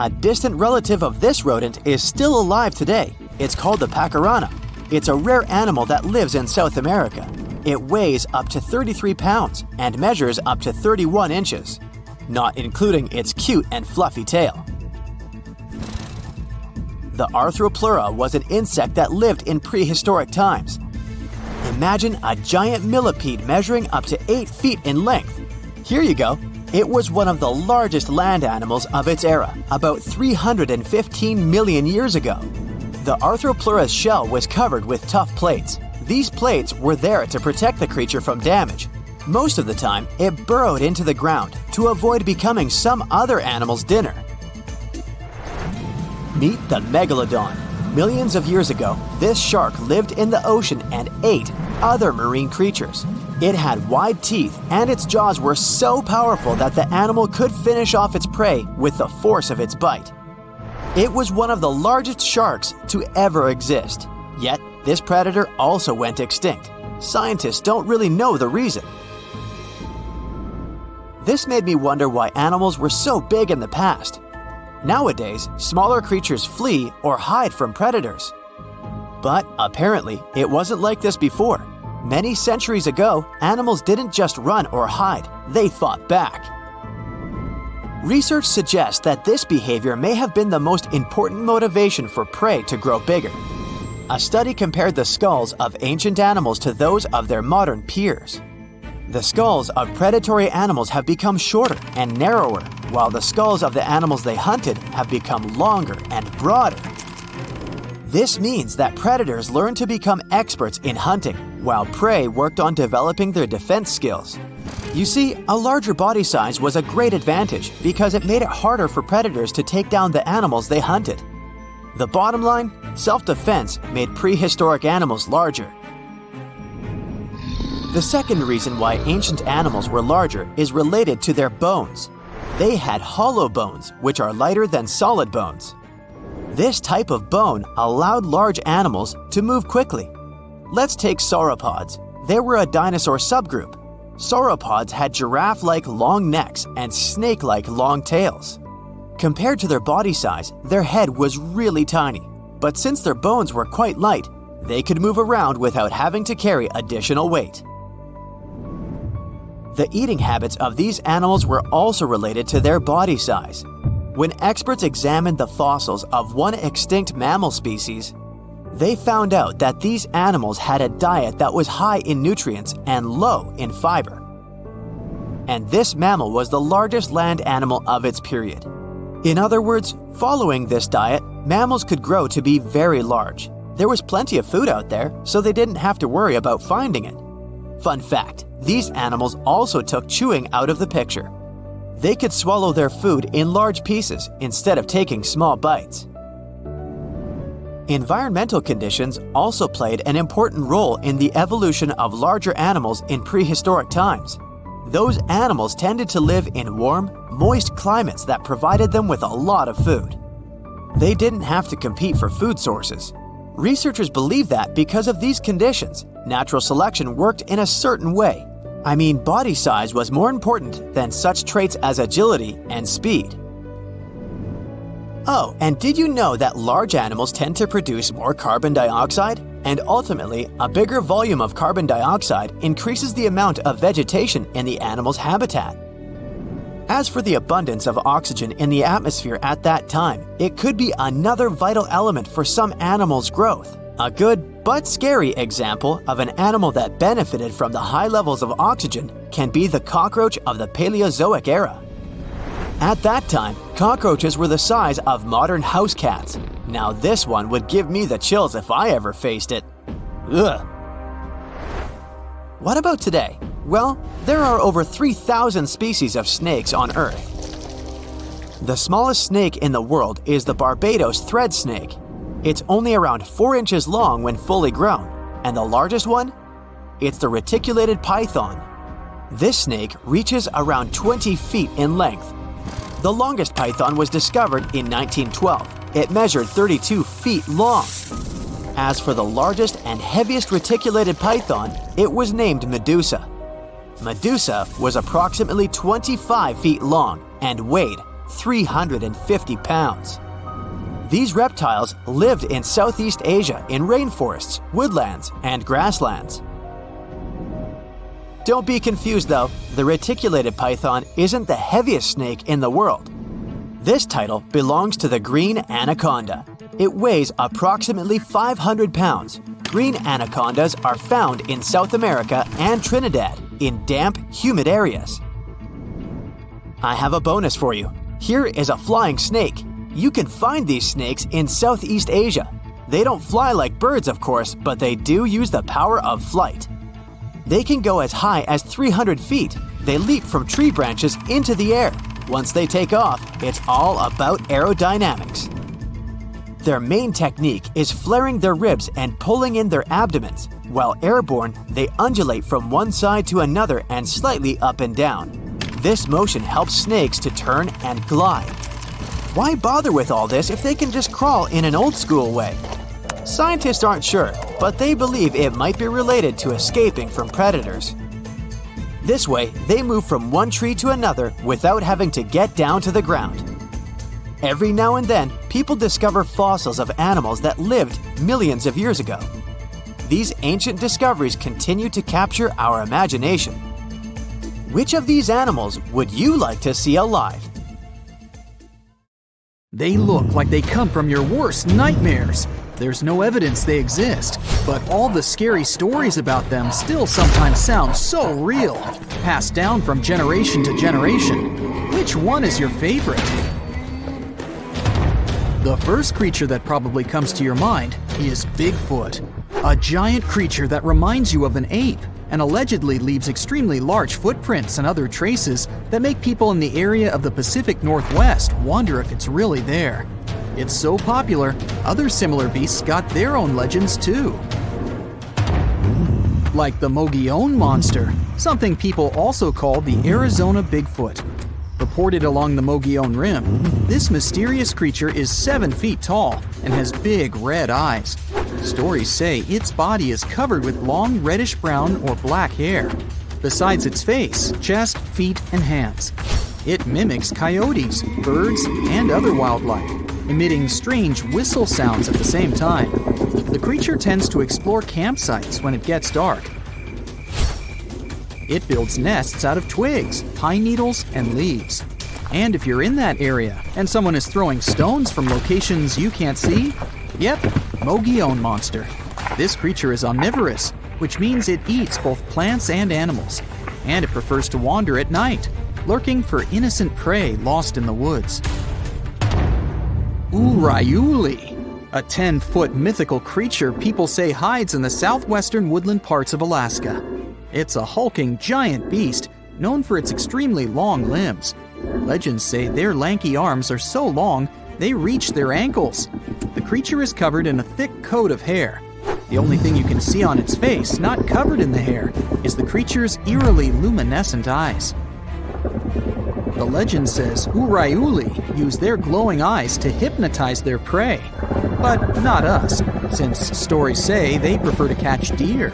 A distant relative of this rodent is still alive today. It's called the pacarana. It's a rare animal that lives in South America. It weighs up to 33 pounds and measures up to 31 inches, not including its cute and fluffy tail. The Arthropleura was an insect that lived in prehistoric times. Imagine a giant millipede measuring up to 8 feet in length. Here you go. It was one of the largest land animals of its era, about 315 million years ago. The Arthropleura's shell was covered with tough plates. These plates were there to protect the creature from damage. Most of the time, it burrowed into the ground to avoid becoming some other animal's dinner. Meet the Megalodon. Millions of years ago, this shark lived in the ocean and ate other marine creatures. It had wide teeth, and its jaws were so powerful that the animal could finish off its prey with the force of its bite. It was one of the largest sharks to ever exist. Yet, this predator also went extinct. Scientists don't really know the reason. This made me wonder why animals were so big in the past. Nowadays, smaller creatures flee or hide from predators. But apparently, it wasn't like this before. Many centuries ago, animals didn't just run or hide, they fought back. Research suggests that this behavior may have been the most important motivation for prey to grow bigger. A study compared the skulls of ancient animals to those of their modern peers. The skulls of predatory animals have become shorter and narrower, while the skulls of the animals they hunted have become longer and broader. This means that predators learned to become experts in hunting, while prey worked on developing their defense skills. You see, a larger body size was a great advantage because it made it harder for predators to take down the animals they hunted. The bottom line, self-defense made prehistoric animals larger. The second reason why ancient animals were larger is related to their bones. They had hollow bones, which are lighter than solid bones. This type of bone allowed large animals to move quickly. Let's take sauropods. They were a dinosaur subgroup. Sauropods had giraffe-like long necks and snake-like long tails. Compared to their body size, their head was really tiny. But since their bones were quite light, they could move around without having to carry additional weight. The eating habits of these animals were also related to their body size. When experts examined the fossils of one extinct mammal species, they found out that these animals had a diet that was high in nutrients and low in fiber. And this mammal was the largest land animal of its period. In other words, following this diet, mammals could grow to be very large. There was plenty of food out there, so they didn't have to worry about finding it. Fun fact, these animals also took chewing out of the picture. They could swallow their food in large pieces instead of taking small bites. Environmental conditions also played an important role in the evolution of larger animals in prehistoric times. Those animals tended to live in warm, moist climates that provided them with a lot of food. They didn't have to compete for food sources. Researchers believe that because of these conditions, natural selection worked in a certain way. I mean, body size was more important than such traits as agility and speed. Oh, and did you know that large animals tend to produce more carbon dioxide? And ultimately, a bigger volume of carbon dioxide increases the amount of vegetation in the animal's habitat. As for the abundance of oxygen in the atmosphere at that time, it could be another vital element for some animals' growth. A good but scary example of an animal that benefited from the high levels of oxygen can be the cockroach of the Paleozoic era. At that time, cockroaches were the size of modern house cats. Now this one would give me the chills if I ever faced it. Ugh. What about today? Well, there are over 3,000 species of snakes on Earth. The smallest snake in the world is the Barbados thread snake. It's only around 4 inches long when fully grown, and the largest one? It's the reticulated python. This snake reaches around 20 feet in length. The longest python was discovered in 1912. It measured 32 feet long. As for the largest and heaviest reticulated python, it was named Medusa. Medusa was approximately 25 feet long and weighed 350 pounds. These reptiles lived in Southeast Asia in rainforests, woodlands, and grasslands. Don't be confused though, the reticulated python isn't the heaviest snake in the world. This title belongs to the green anaconda. It weighs approximately 500 pounds. Green anacondas are found in South America and Trinidad in damp, humid areas. I have a bonus for you. Here is a flying snake. You can find these snakes in Southeast Asia. They don't fly like birds, of course, but they do use the power of flight. They can go as high as 300 feet. They leap from tree branches into the air. Once they take off, it's all about aerodynamics. Their main technique is flaring their ribs and pulling in their abdomens. While airborne, they undulate from one side to another and slightly up and down. This motion helps snakes to turn and glide. Why bother with all this if they can just crawl in an old-school way? Scientists aren't sure, but they believe it might be related to escaping from predators. This way, they move from one tree to another without having to get down to the ground. Every now and then, people discover fossils of animals that lived millions of years ago. These ancient discoveries continue to capture our imagination. Which of these animals would you like to see alive? They look like they come from your worst nightmares. There's no evidence they exist, but all the scary stories about them still sometimes sound so real, passed down from generation to generation. Which one is your favorite? The first creature that probably comes to your mind is Bigfoot, a giant creature that reminds you of an ape and allegedly leaves extremely large footprints and other traces that make people in the area of the Pacific Northwest wonder if it's really there. It's so popular, other similar beasts got their own legends too. Like the Mogollon Monster, something people also call the Arizona Bigfoot. Reported along the Mogollon Rim, this mysterious creature is 7 feet tall and has big red eyes. Stories say its body is covered with long reddish-brown or black hair, besides its face, chest, feet, and hands. It mimics coyotes, birds, and other wildlife, emitting strange whistle sounds at the same time. The creature tends to explore campsites when it gets dark. It builds nests out of twigs, pine needles, and leaves. And if you're in that area and someone is throwing stones from locations you can't see, yep, Mogollon Monster. This creature is omnivorous, which means it eats both plants and animals. And it prefers to wander at night, lurking for innocent prey lost in the woods. Urayuli, a 10-foot mythical creature people say hides in the southwestern woodland parts of Alaska. It's a hulking giant beast known for its extremely long limbs. Legends say their lanky arms are so long they reach their ankles. The creature is covered in a thick coat of hair. The only thing you can see on its face, not covered in the hair, is the creature's eerily luminescent eyes. The legend says Uraiuli use their glowing eyes to hypnotize their prey. But not us, since stories say they prefer to catch deer.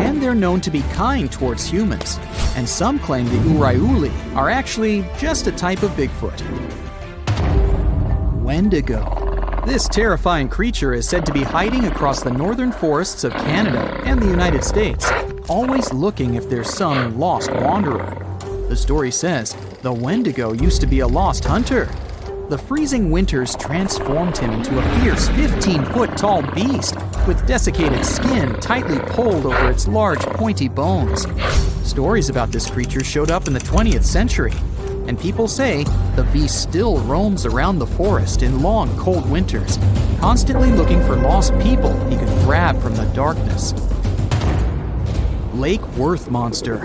And they're known to be kind towards humans. And some claim the Uraiuli are actually just a type of Bigfoot. Wendigo. This terrifying creature is said to be hiding across the northern forests of Canada and the United States, always looking if there's some lost wanderer. The story says the Wendigo used to be a lost hunter. The freezing winters transformed him into a fierce 15-foot-tall beast with desiccated skin tightly pulled over its large pointy bones. Stories about this creature showed up in the 20th century, and people say the beast still roams around the forest in long, cold winters, constantly looking for lost people he could grab from the darkness. Lake Worth Monster.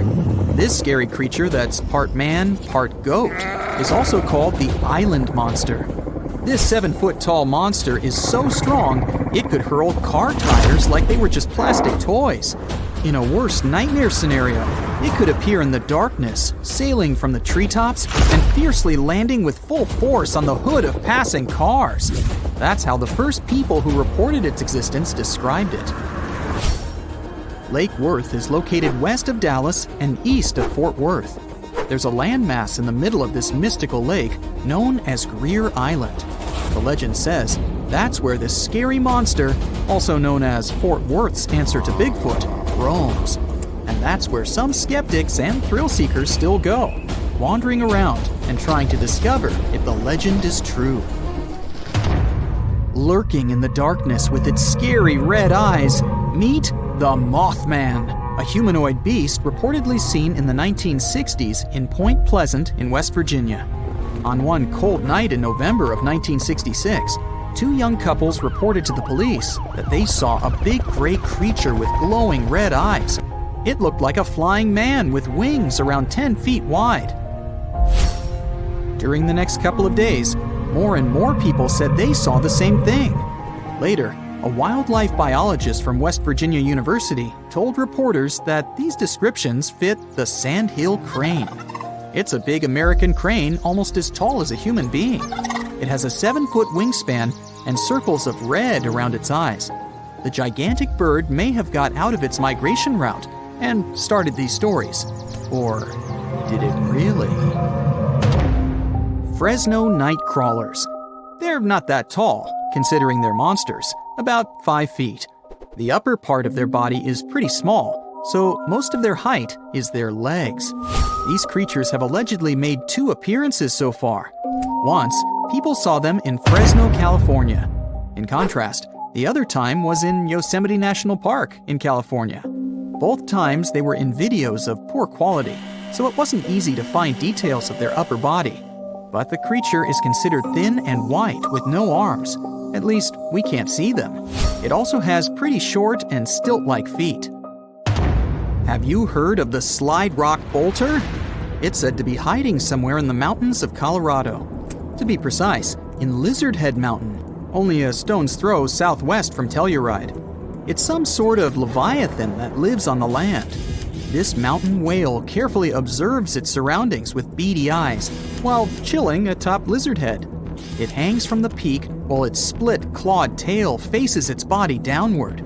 This scary creature that's part man, part goat is also called the Island Monster. This 7-foot-tall monster is so strong it could hurl car tires like they were just plastic toys. In a worst nightmare scenario, it could appear in the darkness, sailing from the treetops and fiercely landing with full force on the hood of passing cars. That's how the first people who reported its existence described it. Lake Worth is located west of Dallas and east of Fort Worth. There's a landmass in the middle of this mystical lake known as Greer Island. The legend says that's where this scary monster, also known as Fort Worth's answer to Bigfoot, roams. And that's where some skeptics and thrill seekers still go, wandering around and trying to discover if the legend is true. Lurking in the darkness with its scary red eyes, meet the Mothman, a humanoid beast reportedly seen in the 1960s in Point Pleasant in West Virginia. On one cold night in November of 1966, two young couples reported to the police that they saw a big gray creature with glowing red eyes. It looked like a flying man with wings around 10 feet wide. During the next couple of days, more and more people said they saw the same thing. Later, a wildlife biologist from West Virginia University told reporters that these descriptions fit the sandhill crane. It's a big American crane almost as tall as a human being. It has a 7-foot wingspan and circles of red around its eyes. The gigantic bird may have got out of its migration route and started these stories. Or did it really? Fresno night crawlers. They're not that tall, considering they're monsters, about 5 feet. The upper part of their body is pretty small, so most of their height is their legs. These creatures have allegedly made 2 appearances so far. Once, people saw them in Fresno, California. In contrast, the other time was in Yosemite National Park in California. Both times they were in videos of poor quality, so it wasn't easy to find details of their upper body. But the creature is considered thin and white with no arms. At least, we can't see them. It also has pretty short and stilt-like feet. Have you heard of the slide rock bolter? It's said to be hiding somewhere in the mountains of Colorado. To be precise, in Lizard Head Mountain, only a stone's throw southwest from Telluride. It's some sort of leviathan that lives on the land. This mountain whale carefully observes its surroundings with beady eyes while chilling atop Lizard Head. It hangs from the peak while its split, clawed tail faces its body downward.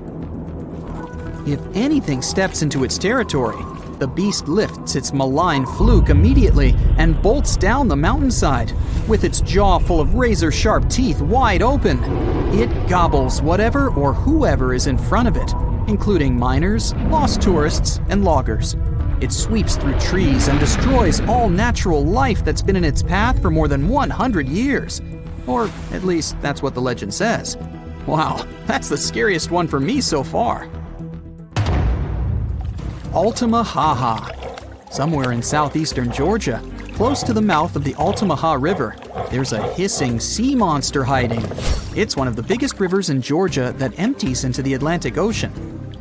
If anything steps into its territory, the beast lifts its malign fluke immediately and bolts down the mountainside. With its jaw full of razor-sharp teeth wide open, it gobbles whatever or whoever is in front of it, including miners, lost tourists, and loggers. It sweeps through trees and destroys all natural life that's been in its path for more than 100 years. Or at least that's what the legend says. Wow, that's the scariest one for me so far. Altamaha. Somewhere in southeastern Georgia, close to the mouth of the Altamaha River, there's a hissing sea monster hiding. It's one of the biggest rivers in Georgia that empties into the Atlantic Ocean,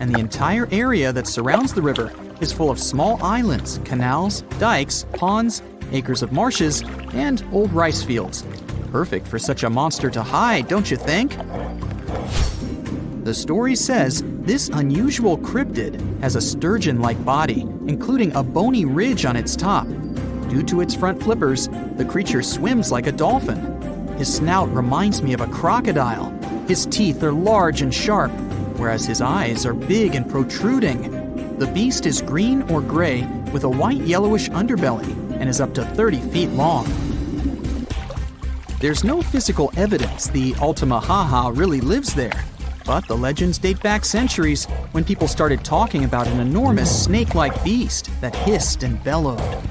and the entire area that surrounds the river is full of small islands, canals, dikes, ponds, acres of marshes, and old rice fields. Perfect for such a monster to hide, don't you think? The story says this unusual cryptid has a sturgeon-like body, including a bony ridge on its top. Due to its front flippers, the creature swims like a dolphin. His snout reminds me of a crocodile. His teeth are large and sharp, whereas his eyes are big and protruding. The beast is green or gray with a white yellowish underbelly and is up to 30 feet long. There's no physical evidence the Altamaha really lives there, but the legends date back centuries when people started talking about an enormous snake-like beast that hissed and bellowed.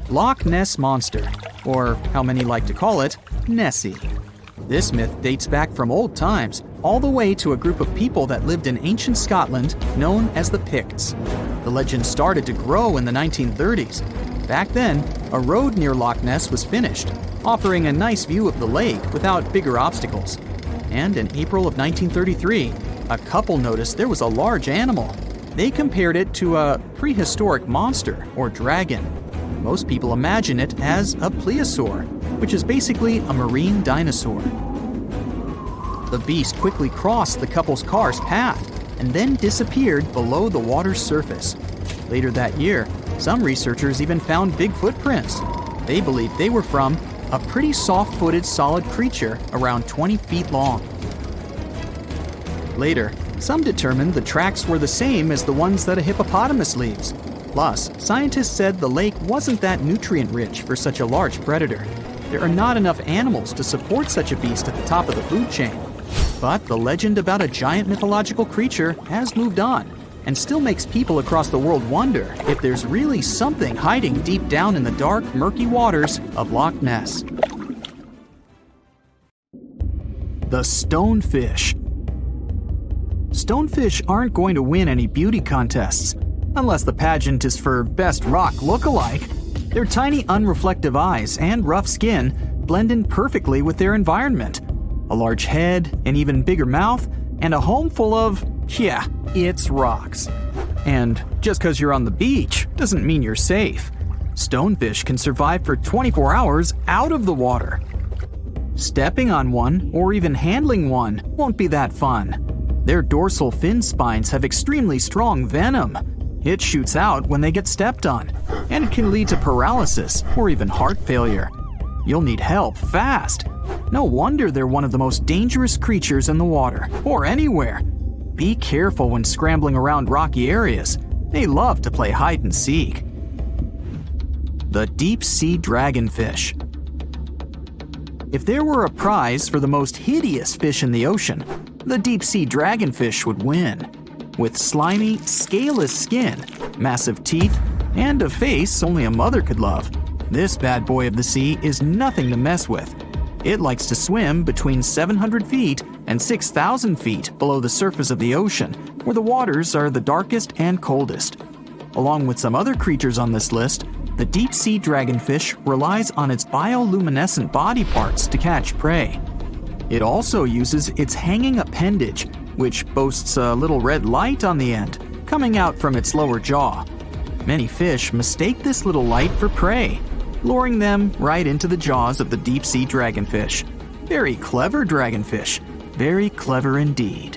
Loch Ness Monster, or how many like to call it, Nessie. This myth dates back from old times, all the way to a group of people that lived in ancient Scotland known as the Picts. The legend started to grow in the 1930s. Back then, a road near Loch Ness was finished, offering a nice view of the lake without bigger obstacles. And in April of 1933, a couple noticed there was a large animal. They compared it to a prehistoric monster or dragon. Most people imagine it as a plesiosaur, which is basically a marine dinosaur. The beast quickly crossed the couple's car's path and then disappeared below the water's surface. Later that year, some researchers even found big footprints. They believed they were from a pretty soft-footed solid creature around 20 feet long. Later, some determined the tracks were the same as the ones that a hippopotamus leaves. Plus, scientists said the lake wasn't that nutrient-rich for such a large predator. There are not enough animals to support such a beast at the top of the food chain. But the legend about a giant mythological creature has moved on and still makes people across the world wonder if there's really something hiding deep down in the dark, murky waters of Loch Ness. The stonefish. Stonefish aren't going to win any beauty contests, unless the pageant is for best rock lookalike. Their tiny unreflective eyes and rough skin blend in perfectly with their environment. A large head, an even bigger mouth, and a home full of, it's rocks. And just because you're on the beach doesn't mean you're safe. Stonefish can survive for 24 hours out of the water. Stepping on one or even handling one won't be that fun. Their dorsal fin spines have extremely strong venom. It shoots out when they get stepped on, and it can lead to paralysis or even heart failure. You'll need help fast. No wonder they're one of the most dangerous creatures in the water, or anywhere. Be careful when scrambling around rocky areas. They love to play hide and seek. The deep-sea dragonfish. If there were a prize for the most hideous fish in the ocean, the deep-sea dragonfish would win. With slimy, scaleless skin, massive teeth, and a face only a mother could love, this bad boy of the sea is nothing to mess with. It likes to swim between 700 feet and 6,000 feet below the surface of the ocean, where the waters are the darkest and coldest. Along with some other creatures on this list, the deep-sea dragonfish relies on its bioluminescent body parts to catch prey. It also uses its hanging appendage, which boasts a little red light on the end, coming out from its lower jaw. Many fish mistake this little light for prey, luring them right into the jaws of the deep-sea dragonfish. Very clever dragonfish, very clever indeed.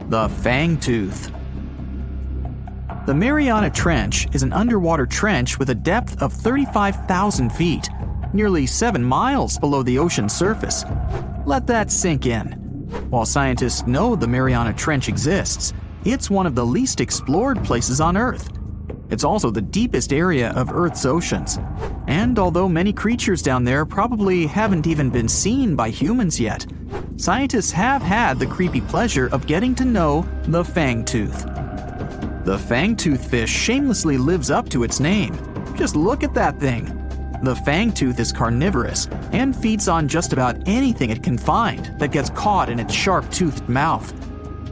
The fangtooth. The Mariana Trench is an underwater trench with a depth of 35,000 feet, nearly 7 miles below the ocean surface. Let that sink in. While scientists know the Mariana Trench exists, it's one of the least explored places on Earth. It's also the deepest area of Earth's oceans. And although many creatures down there probably haven't even been seen by humans yet, scientists have had the creepy pleasure of getting to know the fangtooth. The fangtooth fish shamelessly lives up to its name. Just look at that thing. The fangtooth is carnivorous and feeds on just about anything it can find that gets caught in its sharp-toothed mouth.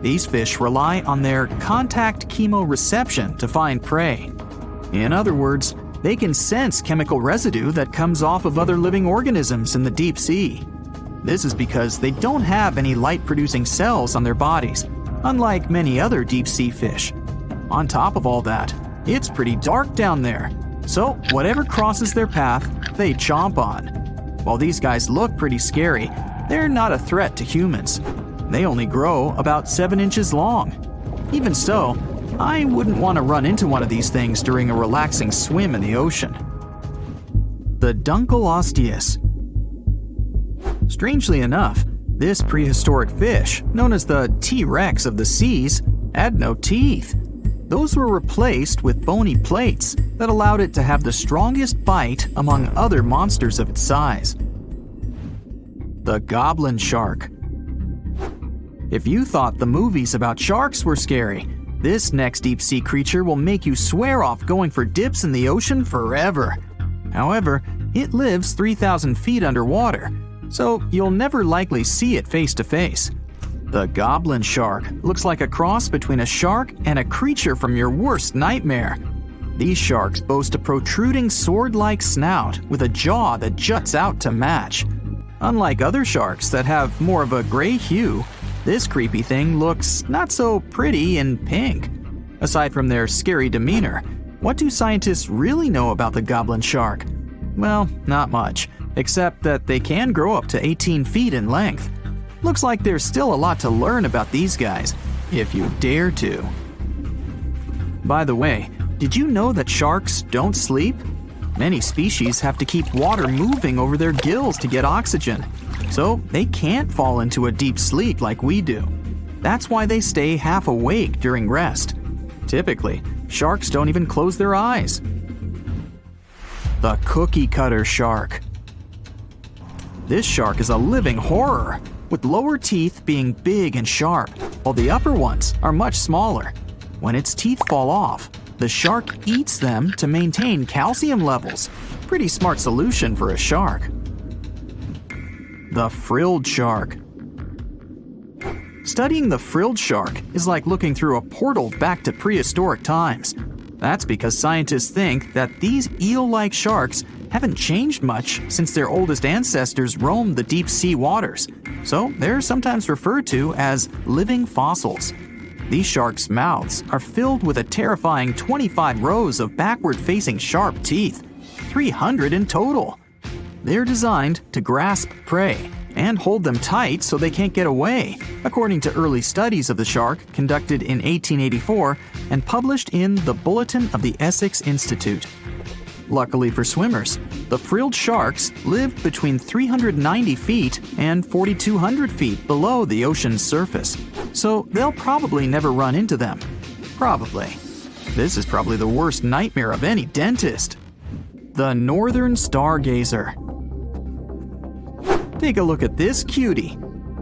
These fish rely on their contact chemoreception to find prey. In other words, they can sense chemical residue that comes off of other living organisms in the deep sea. This is because they don't have any light-producing cells on their bodies, unlike many other deep-sea fish. On top of all that, It's pretty dark down there, so whatever crosses their path, they chomp on. While these guys look pretty scary, they're not a threat to humans. They only grow about 7 inches long. Even so, I wouldn't want to run into one of these things during a relaxing swim in the ocean. The Dunkleosteus. Strangely enough, this prehistoric fish, known as the T-Rex of the seas, had no teeth. Those were replaced with bony plates that allowed it to have the strongest bite among other monsters of its size. The Goblin Shark. If you thought the movies about sharks were scary, this next deep-sea creature will make you swear off going for dips in the ocean forever. However, it lives 3,000 feet underwater, so you'll never likely see it face to face. The Goblin Shark looks like a cross between a shark and a creature from your worst nightmare. These sharks boast a protruding sword-like snout with a jaw that juts out to match. Unlike other sharks that have more of a gray hue, this creepy thing looks not so pretty and pink. Aside from their scary demeanor, what do scientists really know about the Goblin Shark? Well, not much, except that they can grow up to 18 feet in length. Looks like there's still a lot to learn about these guys, if you dare to. By the way, did you know that sharks don't sleep? Many species have to keep water moving over their gills to get oxygen, so they can't fall into a deep sleep like we do. That's why they stay half awake during rest. Typically, sharks don't even close their eyes. The Cookie Cutter Shark. This shark is a living horror, with lower teeth being big and sharp, while the upper ones are much smaller. When its teeth fall off, the shark eats them to maintain calcium levels. Pretty smart solution for a shark. The Frilled Shark. Studying the frilled shark is like looking through a portal back to prehistoric times. That's because scientists think that these eel-like sharks haven't changed much since their oldest ancestors roamed the deep sea waters, so they're sometimes referred to as living fossils. These sharks' mouths are filled with a terrifying 25 rows of backward-facing sharp teeth, 300 in total. They're designed to grasp prey and hold them tight so they can't get away, according to early studies of the shark conducted in 1884 and published in the Bulletin of the Essex Institute. Luckily for swimmers, the frilled sharks live between 390 feet and 4,200 feet below the ocean's surface, so they'll probably never run into them. Probably. This is probably the worst nightmare of any dentist. The Northern Stargazer. Take a look at this cutie.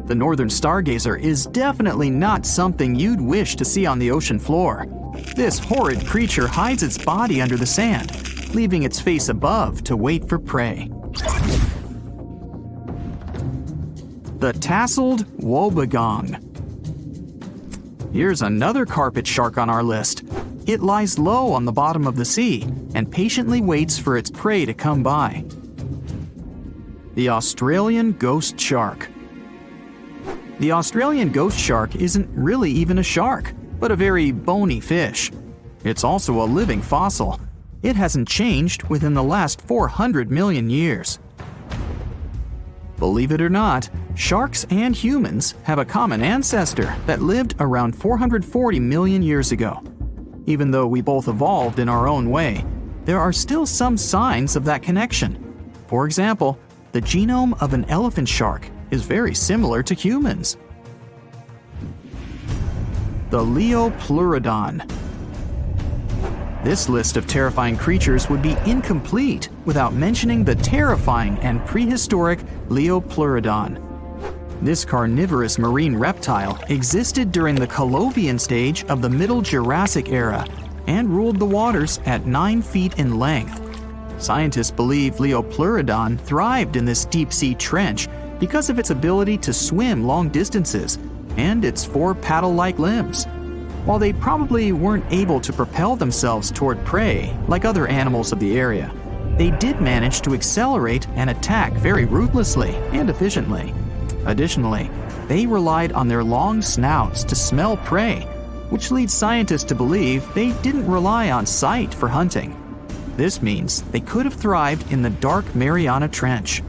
The Northern Stargazer is definitely not something you'd wish to see on the ocean floor. This horrid creature hides its body under the sand, leaving its face above to wait for prey. The Tasseled Wobbegong. Here's another carpet shark on our list. It lies low on the bottom of the sea and patiently waits for its prey to come by. The Australian Ghost Shark. The Australian ghost shark isn't really even a shark, but a very bony fish. It's also a living fossil. It hasn't changed within the last 400 million years. Believe it or not, sharks and humans have a common ancestor that lived around 440 million years ago. Even though we both evolved in our own way, there are still some signs of that connection. For example, the genome of an elephant shark is very similar to humans. The Leopleurodon. This list of terrifying creatures would be incomplete without mentioning the terrifying and prehistoric Leopleurodon. This carnivorous marine reptile existed during the Colovian stage of the Middle Jurassic era and ruled the waters at 9 feet in length. Scientists believe Leopleurodon thrived in this deep-sea trench because of its ability to swim long distances and its 4 paddle-like limbs. While they probably weren't able to propel themselves toward prey like other animals of the area, they did manage to accelerate and attack very ruthlessly and efficiently. Additionally, they relied on their long snouts to smell prey, which leads scientists to believe they didn't rely on sight for hunting. This means they could have thrived in the dark Mariana Trench.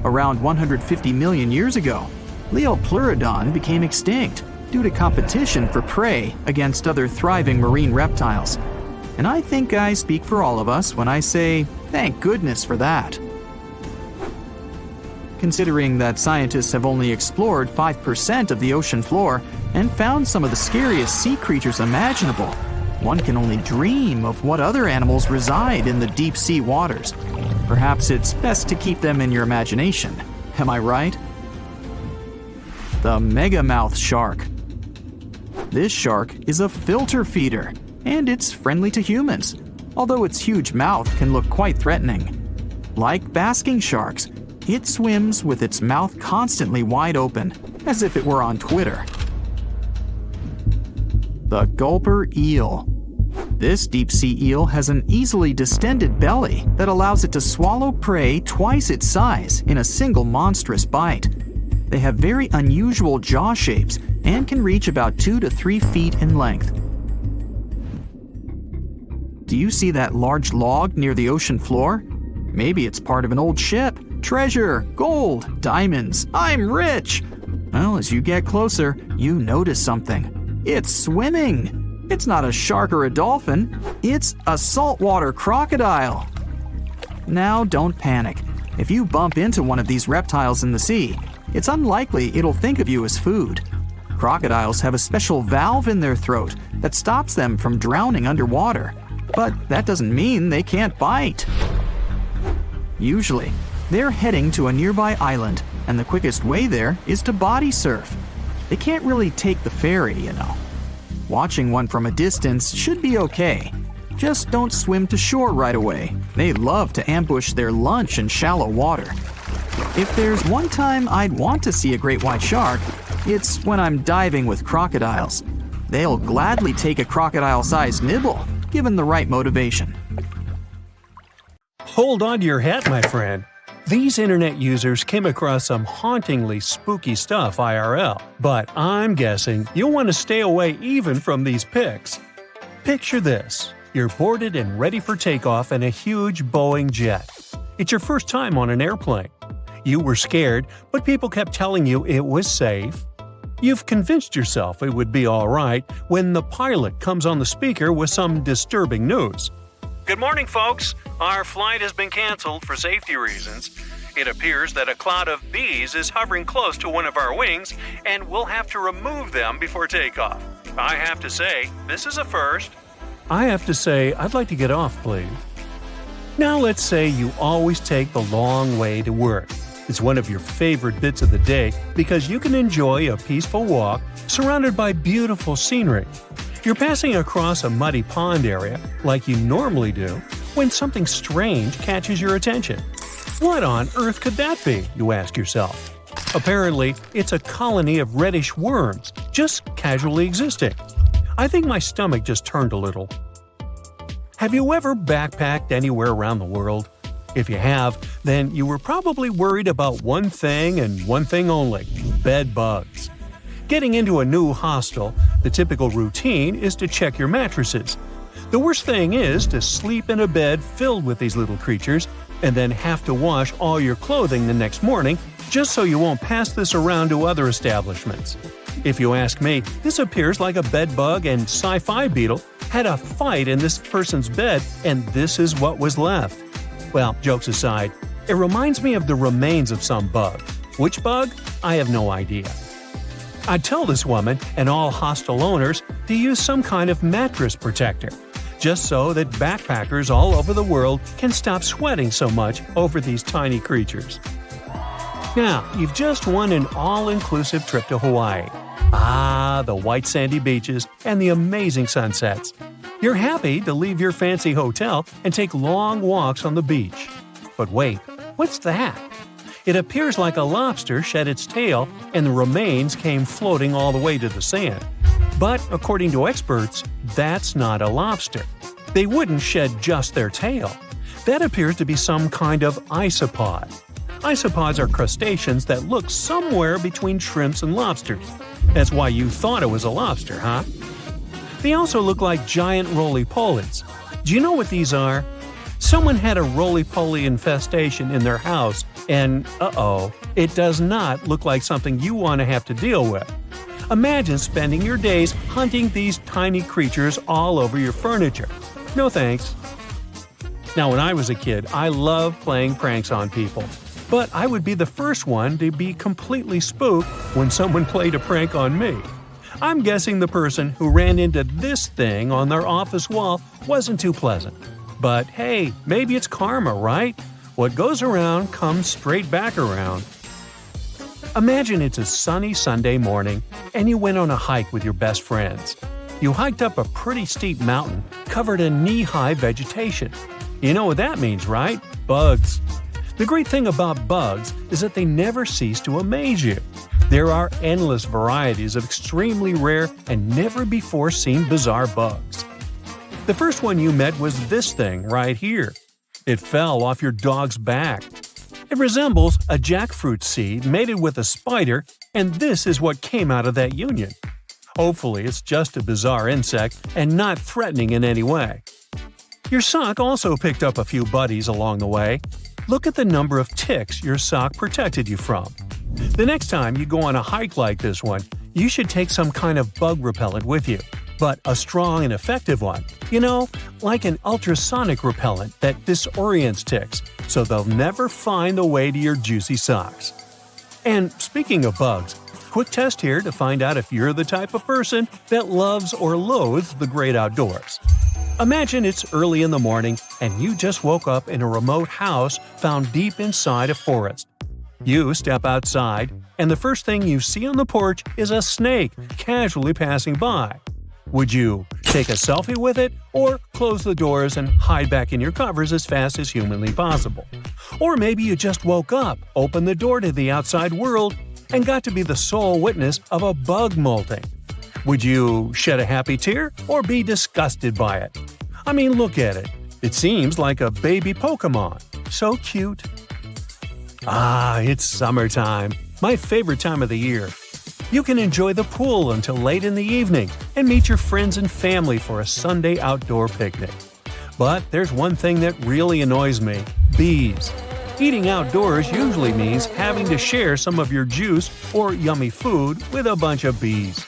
Around 150 million years ago, Leopleurodon became extinct due to competition for prey against other thriving marine reptiles. And I think I speak for all of us when I say, thank goodness for that. Considering that scientists have only explored 5% of the ocean floor and found some of the scariest sea creatures imaginable, one can only dream of what other animals reside in the deep sea waters. Perhaps it's best to keep them in your imagination. Am I right? The megamouth shark. This shark is a filter feeder, and it's friendly to humans, although its huge mouth can look quite threatening. Like basking sharks, it swims with its mouth constantly wide open, as if it were on Twitter. The gulper eel. This deep-sea eel has an easily distended belly that allows it to swallow prey twice its size in a single monstrous bite. They have very unusual jaw shapes and can reach about 2 to 3 feet in length. Do you see that large log near the ocean floor? Maybe it's part of an old ship. Treasure, gold, diamonds, I'm rich! Well, as you get closer, you notice something. It's swimming! It's not a shark or a dolphin, it's a saltwater crocodile! Now don't panic. If you bump into one of these reptiles in the sea, it's unlikely it'll think of you as food. Crocodiles have a special valve in their throat that stops them from drowning underwater, but that doesn't mean they can't bite. Usually, they're heading to a nearby island, and the quickest way there is to body surf. They can't really take the ferry, you know. Watching one from a distance should be okay. Just don't swim to shore right away. They love to ambush their lunch in shallow water. If there's one time I'd want to see a great white shark, it's when I'm diving with crocodiles. They'll gladly take a crocodile-sized nibble, given the right motivation. Hold on to your hat, my friend. These internet users came across some hauntingly spooky stuff IRL, but I'm guessing you'll want to stay away even from these pics. Picture this. You're boarded and ready for takeoff in a huge Boeing jet. It's your first time on an airplane. You were scared, but people kept telling you it was safe. You've convinced yourself it would be alright when the pilot comes on the speaker with some disturbing news. Good morning, folks. Our flight has been canceled for safety reasons. It appears that a cloud of bees is hovering close to one of our wings, and we'll have to remove them before takeoff. I have to say, this is a first. I have to say, I'd like to get off, please. Now let's say you always take the long way to work. It's one of your favorite bits of the day because you can enjoy a peaceful walk surrounded by beautiful scenery. You're passing across a muddy pond area, like you normally do, when something strange catches your attention. What on earth could that be, you ask yourself? Apparently, it's a colony of reddish worms, just casually existing. I think my stomach just turned a little. Have you ever backpacked anywhere around the world? If you have, then you were probably worried about one thing and one thing only – bed bugs. Getting into a new hostel, the typical routine is to check your mattresses. The worst thing is to sleep in a bed filled with these little creatures and then have to wash all your clothing the next morning just so you won't pass this around to other establishments. If you ask me, this appears like a bed bug and sci-fi beetle had a fight in this person's bed and this is what was left. Well, jokes aside, it reminds me of the remains of some bug. Which bug? I have no idea. I'd tell this woman and all hostel owners to use some kind of mattress protector, just so that backpackers all over the world can stop sweating so much over these tiny creatures. Now, you've just won an all-inclusive trip to Hawaii. Ah, the white sandy beaches and the amazing sunsets. You're happy to leave your fancy hotel and take long walks on the beach. But wait, what's that? It appears like a lobster shed its tail and the remains came floating all the way to the sand. But according to experts, that's not a lobster. They wouldn't shed just their tail. That appears to be some kind of isopod. Isopods are crustaceans that look somewhere between shrimps and lobsters. That's why you thought it was a lobster, huh? They also look like giant roly-polies. Do you know what these are? Someone had a roly-poly infestation in their house, and it does not look like something you want to have to deal with. Imagine spending your days hunting these tiny creatures all over your furniture. No thanks. Now, when I was a kid, I loved playing pranks on people. But I would be the first one to be completely spooked when someone played a prank on me. I'm guessing the person who ran into this thing on their office wall wasn't too pleasant. But hey, maybe it's karma, right? What goes around comes straight back around. Imagine it's a sunny Sunday morning and you went on a hike with your best friends. You hiked up a pretty steep mountain covered in knee-high vegetation. You know what that means, right? Bugs. The great thing about bugs is that they never cease to amaze you. There are endless varieties of extremely rare and never-before-seen bizarre bugs. The first one you met was this thing right here. It fell off your dog's back. It resembles a jackfruit seed mated with a spider, and this is what came out of that union. Hopefully, it's just a bizarre insect and not threatening in any way. Your sock also picked up a few buddies along the way. Look at the number of ticks your sock protected you from. The next time you go on a hike like this one, you should take some kind of bug repellent with you, but a strong and effective one. You know, like an ultrasonic repellent that disorients ticks, so they'll never find the way to your juicy socks. And speaking of bugs, quick test here to find out if you're the type of person that loves or loathes the great outdoors. Imagine it's early in the morning and you just woke up in a remote house found deep inside a forest. You step outside, and the first thing you see on the porch is a snake casually passing by. Would you take a selfie with it, or close the doors and hide back in your covers as fast as humanly possible? Or maybe you just woke up, opened the door to the outside world, and got to be the sole witness of a bug molting. Would you shed a happy tear or be disgusted by it? I mean, look at it. It seems like a baby Pokemon. So cute. It's summertime. My favorite time of the year. You can enjoy the pool until late in the evening and meet your friends and family for a Sunday outdoor picnic. But there's one thing that really annoys me: bees. Eating outdoors usually means having to share some of your juice or yummy food with a bunch of bees.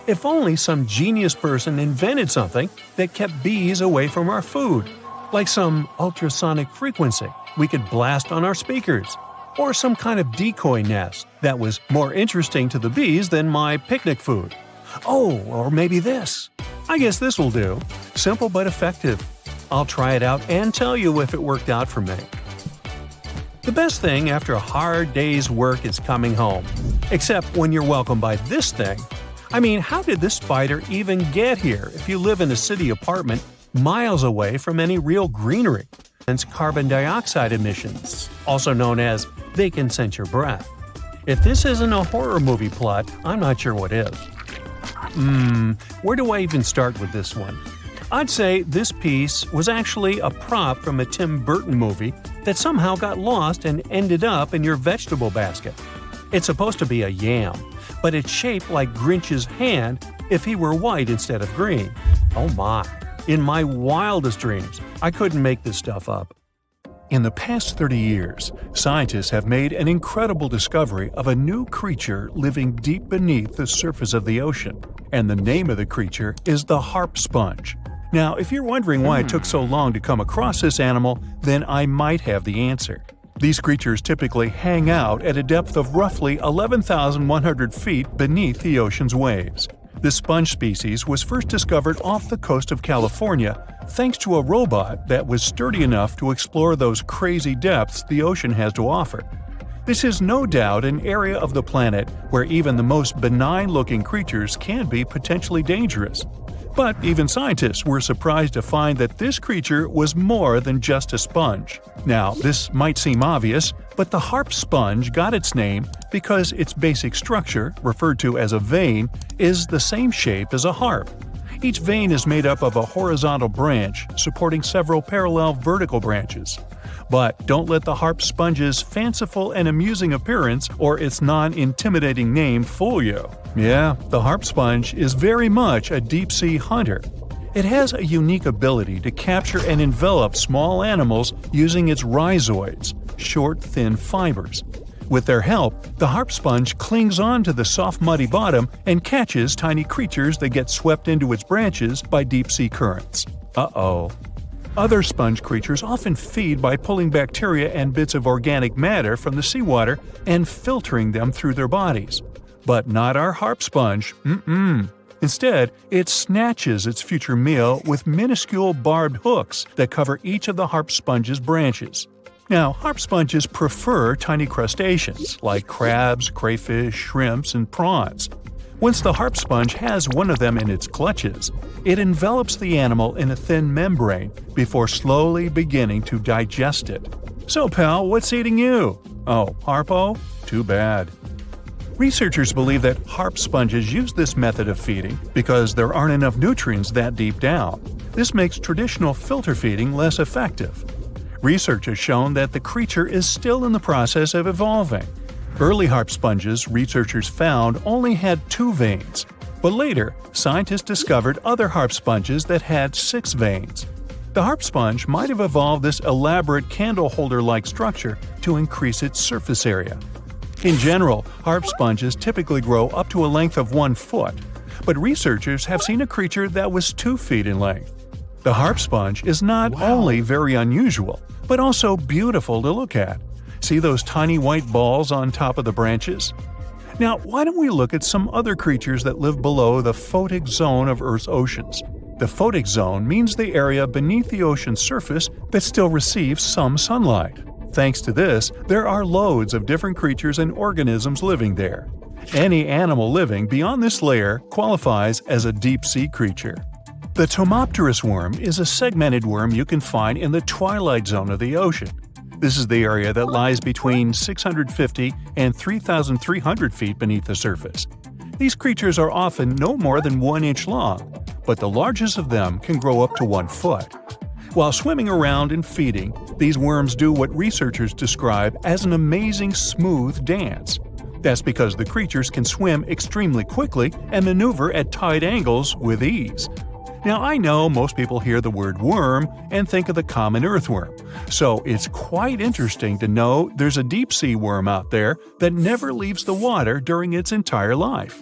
If only some genius person invented something that kept bees away from our food, like some ultrasonic frequency we could blast on our speakers, or some kind of decoy nest that was more interesting to the bees than my picnic food. Or maybe this. I guess this will do. Simple but effective. I'll try it out and tell you if it worked out for me. The best thing after a hard day's work is coming home. Except when you're welcomed by this thing. I mean, how did this spider even get here if you live in a city apartment miles away from any real greenery? It's carbon dioxide emissions, also known as they can sense your breath. If this isn't a horror movie plot, I'm not sure what is. Where do I even start with this one? I'd say this piece was actually a prop from a Tim Burton movie that somehow got lost and ended up in your vegetable basket. It's supposed to be a yam, but it's shaped like Grinch's hand if he were white instead of green. Oh my. In my wildest dreams, I couldn't make this stuff up. In the past 30 years, scientists have made an incredible discovery of a new creature living deep beneath the surface of the ocean. And the name of the creature is the harp sponge. Now, if you're wondering why it took so long to come across this animal, then I might have the answer. These creatures typically hang out at a depth of roughly 11,100 feet beneath the ocean's waves. This sponge species was first discovered off the coast of California thanks to a robot that was sturdy enough to explore those crazy depths the ocean has to offer. This is no doubt an area of the planet where even the most benign-looking creatures can be potentially dangerous. But even scientists were surprised to find that this creature was more than just a sponge. Now, this might seem obvious, but the harp sponge got its name because its basic structure, referred to as a vein, is the same shape as a harp. Each vein is made up of a horizontal branch supporting several parallel vertical branches. But don't let the harp sponge's fanciful and amusing appearance or its non-intimidating name fool you. Yeah, the harp sponge is very much a deep-sea hunter. It has a unique ability to capture and envelop small animals using its rhizoids, short, thin fibers. With their help, the harp sponge clings on to the soft muddy bottom and catches tiny creatures that get swept into its branches by deep-sea currents. Uh-oh. Other sponge creatures often feed by pulling bacteria and bits of organic matter from the seawater and filtering them through their bodies. But not our harp sponge. Instead, it snatches its future meal with minuscule barbed hooks that cover each of the harp sponge's branches. Now, harp sponges prefer tiny crustaceans like crabs, crayfish, shrimps, and prawns. Once the harp sponge has one of them in its clutches, it envelops the animal in a thin membrane before slowly beginning to digest it. So, pal, what's eating you? Oh, Harpo? Too bad. Researchers believe that harp sponges use this method of feeding because there aren't enough nutrients that deep down. This makes traditional filter feeding less effective. Research has shown that the creature is still in the process of evolving. Early harp sponges, researchers found, only had 2 veins, but later, scientists discovered other harp sponges that had 6 veins. The harp sponge might have evolved this elaborate candle holder-like structure to increase its surface area. In general, harp sponges typically grow up to a length of 1 foot, but researchers have seen a creature that was 2 feet in length. The harp sponge is not only very unusual, but also beautiful to look at. See those tiny white balls on top of the branches? Now, why don't we look at some other creatures that live below the photic zone of Earth's oceans? The photic zone means the area beneath the ocean's surface that still receives some sunlight. Thanks to this, there are loads of different creatures and organisms living there. Any animal living beyond this layer qualifies as a deep-sea creature. The Tomopterus worm is a segmented worm you can find in the twilight zone of the ocean. This is the area that lies between 650 and 3,300 feet beneath the surface. These creatures are often no more than 1 inch long, but the largest of them can grow up to 1 foot. While swimming around and feeding, these worms do what researchers describe as an amazing smooth dance. That's because the creatures can swim extremely quickly and maneuver at tight angles with ease. Now, I know most people hear the word worm and think of the common earthworm, so it's quite interesting to know there's a deep-sea worm out there that never leaves the water during its entire life.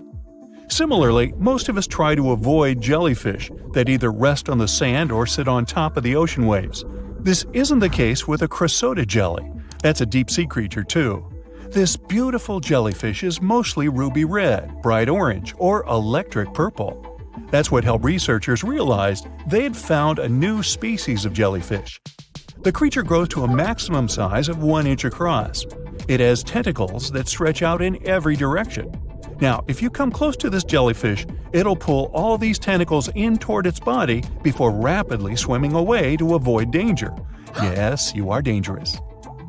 Similarly, most of us try to avoid jellyfish that either rest on the sand or sit on top of the ocean waves. This isn't the case with a chrysota jelly. That's a deep-sea creature too. This beautiful jellyfish is mostly ruby red, bright orange, or electric purple. That's what helped researchers realize they had found a new species of jellyfish. The creature grows to a maximum size of 1 inch across. It has tentacles that stretch out in every direction. Now, if you come close to this jellyfish, it'll pull all these tentacles in toward its body before rapidly swimming away to avoid danger. Yes, you are dangerous.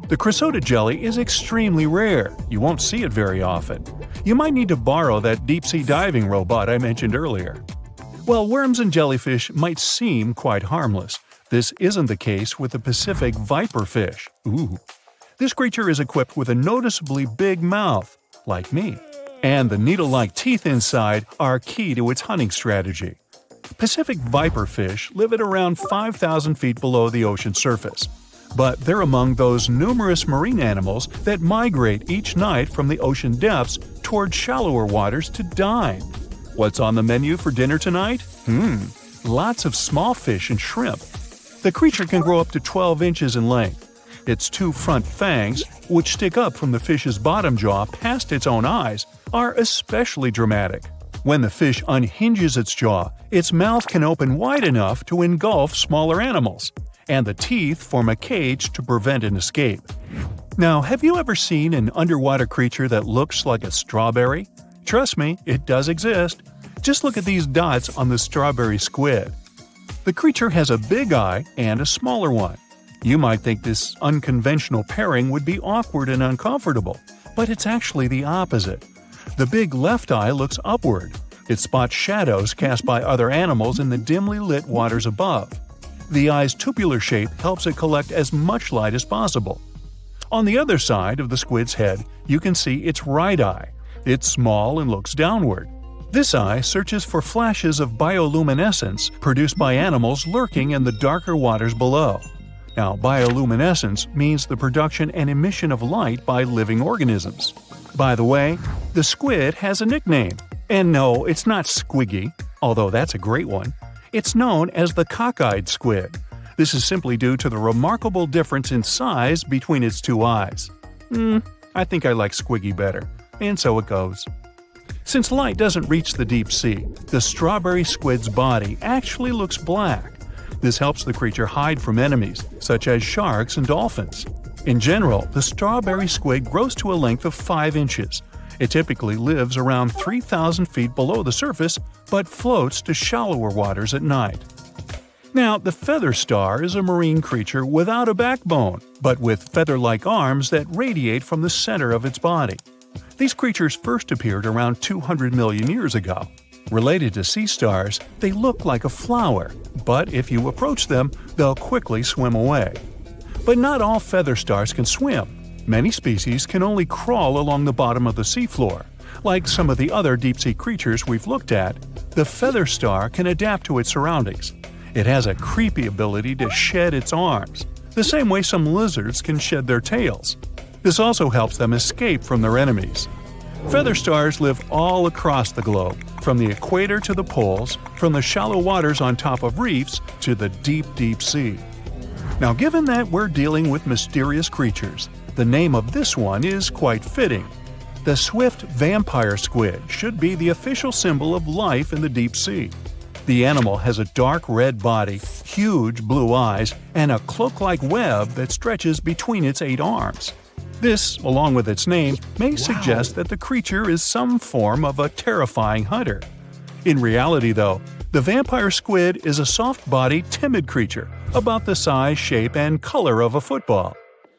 The chrysota jelly is extremely rare. You won't see it very often. You might need to borrow that deep-sea diving robot I mentioned earlier. While worms and jellyfish might seem quite harmless, this isn't the case with the Pacific viperfish. Ooh. This creature is equipped with a noticeably big mouth, like me. And the needle-like teeth inside are key to its hunting strategy. Pacific viperfish live at around 5,000 feet below the ocean surface. But they're among those numerous marine animals that migrate each night from the ocean depths toward shallower waters to dine. What's on the menu for dinner tonight? Lots of small fish and shrimp. The creature can grow up to 12 inches in length. Its 2 front fangs, which stick up from the fish's bottom jaw past its own eyes, are especially dramatic. When the fish unhinges its jaw, its mouth can open wide enough to engulf smaller animals, and the teeth form a cage to prevent an escape. Now, have you ever seen an underwater creature that looks like a strawberry? Trust me, it does exist. Just look at these dots on the strawberry squid. The creature has a big eye and a smaller one. You might think this unconventional pairing would be awkward and uncomfortable, but it's actually the opposite. The big left eye looks upward. It spots shadows cast by other animals in the dimly lit waters above. The eye's tubular shape helps it collect as much light as possible. On the other side of the squid's head, you can see its right eye. It's small and looks downward. This eye searches for flashes of bioluminescence produced by animals lurking in the darker waters below. Now, bioluminescence means the production and emission of light by living organisms. By the way, the squid has a nickname. And no, it's not Squiggy, although that's a great one. It's known as the cockeyed squid. This is simply due to the remarkable difference in size between its two eyes. I think I like Squiggy better, and so it goes. Since light doesn't reach the deep sea, the strawberry squid's body actually looks black. This helps the creature hide from enemies, such as sharks and dolphins. In general, the strawberry squid grows to a length of 5 inches. It typically lives around 3,000 feet below the surface, but floats to shallower waters at night. Now, the feather star is a marine creature without a backbone, but with feather-like arms that radiate from the center of its body. These creatures first appeared around 200 million years ago. Related to sea stars, they look like a flower, but if you approach them, they'll quickly swim away. But not all feather stars can swim. Many species can only crawl along the bottom of the seafloor. Like some of the other deep-sea creatures we've looked at, the feather star can adapt to its surroundings. It has a creepy ability to shed its arms, the same way some lizards can shed their tails. This also helps them escape from their enemies. Feather stars live all across the globe, from the equator to the poles, from the shallow waters on top of reefs to the deep, deep sea. Now, given that we're dealing with mysterious creatures, the name of this one is quite fitting. The swift vampire squid should be the official symbol of life in the deep sea. The animal has a dark red body, huge blue eyes, and a cloak-like web that stretches between its 8 arms. This, along with its name, may suggest that the creature is some form of a terrifying hunter. In reality, though, the vampire squid is a soft-bodied, timid creature, about the size, shape, and color of a football.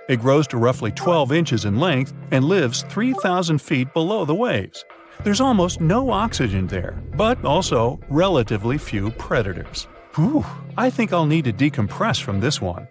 It grows to roughly 12 inches in length and lives 3,000 feet below the waves. There's almost no oxygen there, but also relatively few predators. Whew, I think I'll need to decompress from this one.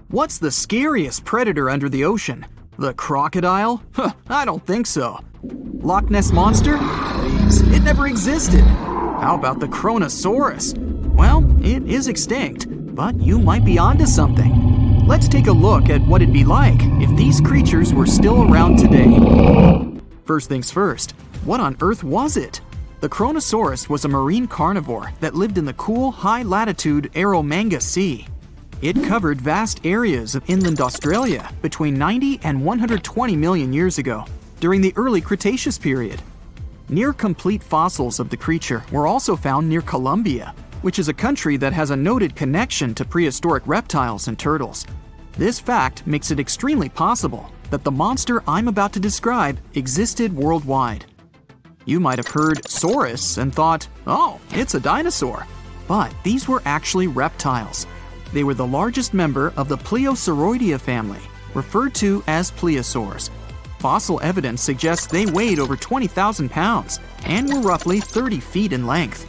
What's the scariest predator under the ocean? The crocodile? I don't think so. Loch Ness Monster? Please, it never existed. How about the Kronosaurus? Well, it is extinct, but you might be onto something. Let's take a look at what it'd be like if these creatures were still around today. First things first, what on earth was it? The Kronosaurus was a marine carnivore that lived in the cool, high-latitude Eromanga Sea. It covered vast areas of inland Australia between 90 and 120 million years ago, during the early Cretaceous period. Near-complete fossils of the creature were also found near Colombia, which is a country that has a noted connection to prehistoric reptiles and turtles. This fact makes it extremely possible that the monster I'm about to describe existed worldwide. You might have heard saurus and thought, oh, it's a dinosaur. But these were actually reptiles. They were the largest member of the Pleosauroidea family, referred to as plesiosaurs. Fossil evidence suggests they weighed over 20,000 pounds and were roughly 30 feet in length.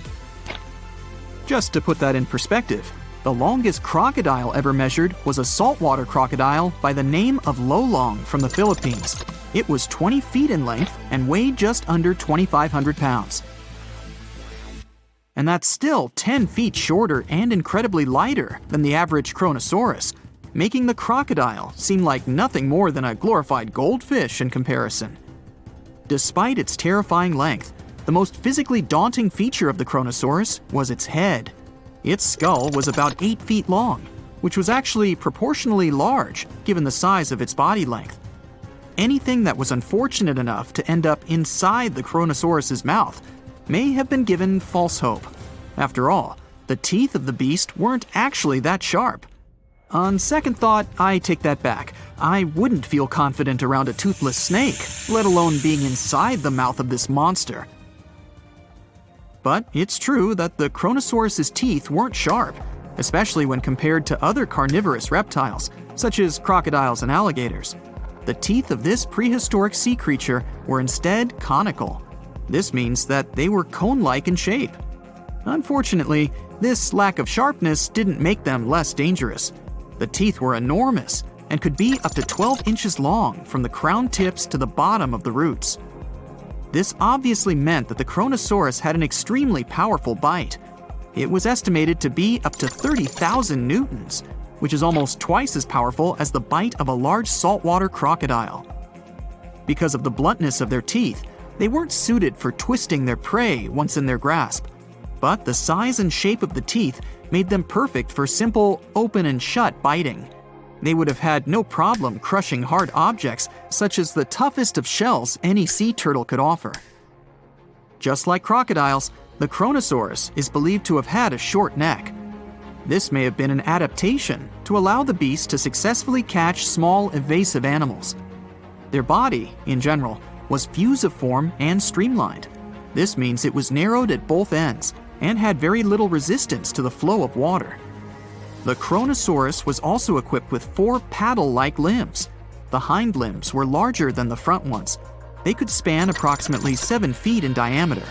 Just to put that in perspective, the longest crocodile ever measured was a saltwater crocodile by the name of Lolong from the Philippines. It was 20 feet in length and weighed just under 2,500 pounds. And that's still 10 feet shorter and incredibly lighter than the average Kronosaurus, making the crocodile seem like nothing more than a glorified goldfish in comparison. Despite its terrifying length, the most physically daunting feature of the Kronosaurus was its head. Its skull was about 8 feet long, which was actually proportionally large given the size of its body length. Anything that was unfortunate enough to end up inside the Kronosaurus's mouth may have been given false hope. After all, the teeth of the beast weren't actually that sharp. On second thought, I take that back. I wouldn't feel confident around a toothless snake, let alone being inside the mouth of this monster. But it's true that the Kronosaurus's teeth weren't sharp, especially when compared to other carnivorous reptiles, such as crocodiles and alligators. The teeth of this prehistoric sea creature were instead conical. This means that they were cone-like in shape. Unfortunately, this lack of sharpness didn't make them less dangerous. The teeth were enormous and could be up to 12 inches long from the crown tips to the bottom of the roots. This obviously meant that the Kronosaurus had an extremely powerful bite. It was estimated to be up to 30,000 newtons, which is almost twice as powerful as the bite of a large saltwater crocodile. Because of the bluntness of their teeth, they weren't suited for twisting their prey once in their grasp. But the size and shape of the teeth made them perfect for simple open and shut biting. They would have had no problem crushing hard objects such as the toughest of shells any sea turtle could offer. Just like crocodiles, the Kronosaurus is believed to have had a short neck. This may have been an adaptation to allow the beast to successfully catch small, evasive animals. Their body, in general, was fusiform and streamlined. This means it was narrowed at both ends and had very little resistance to the flow of water. The Kronosaurus was also equipped with 4 paddle-like limbs. The hind limbs were larger than the front ones. They could span approximately 7 feet in diameter.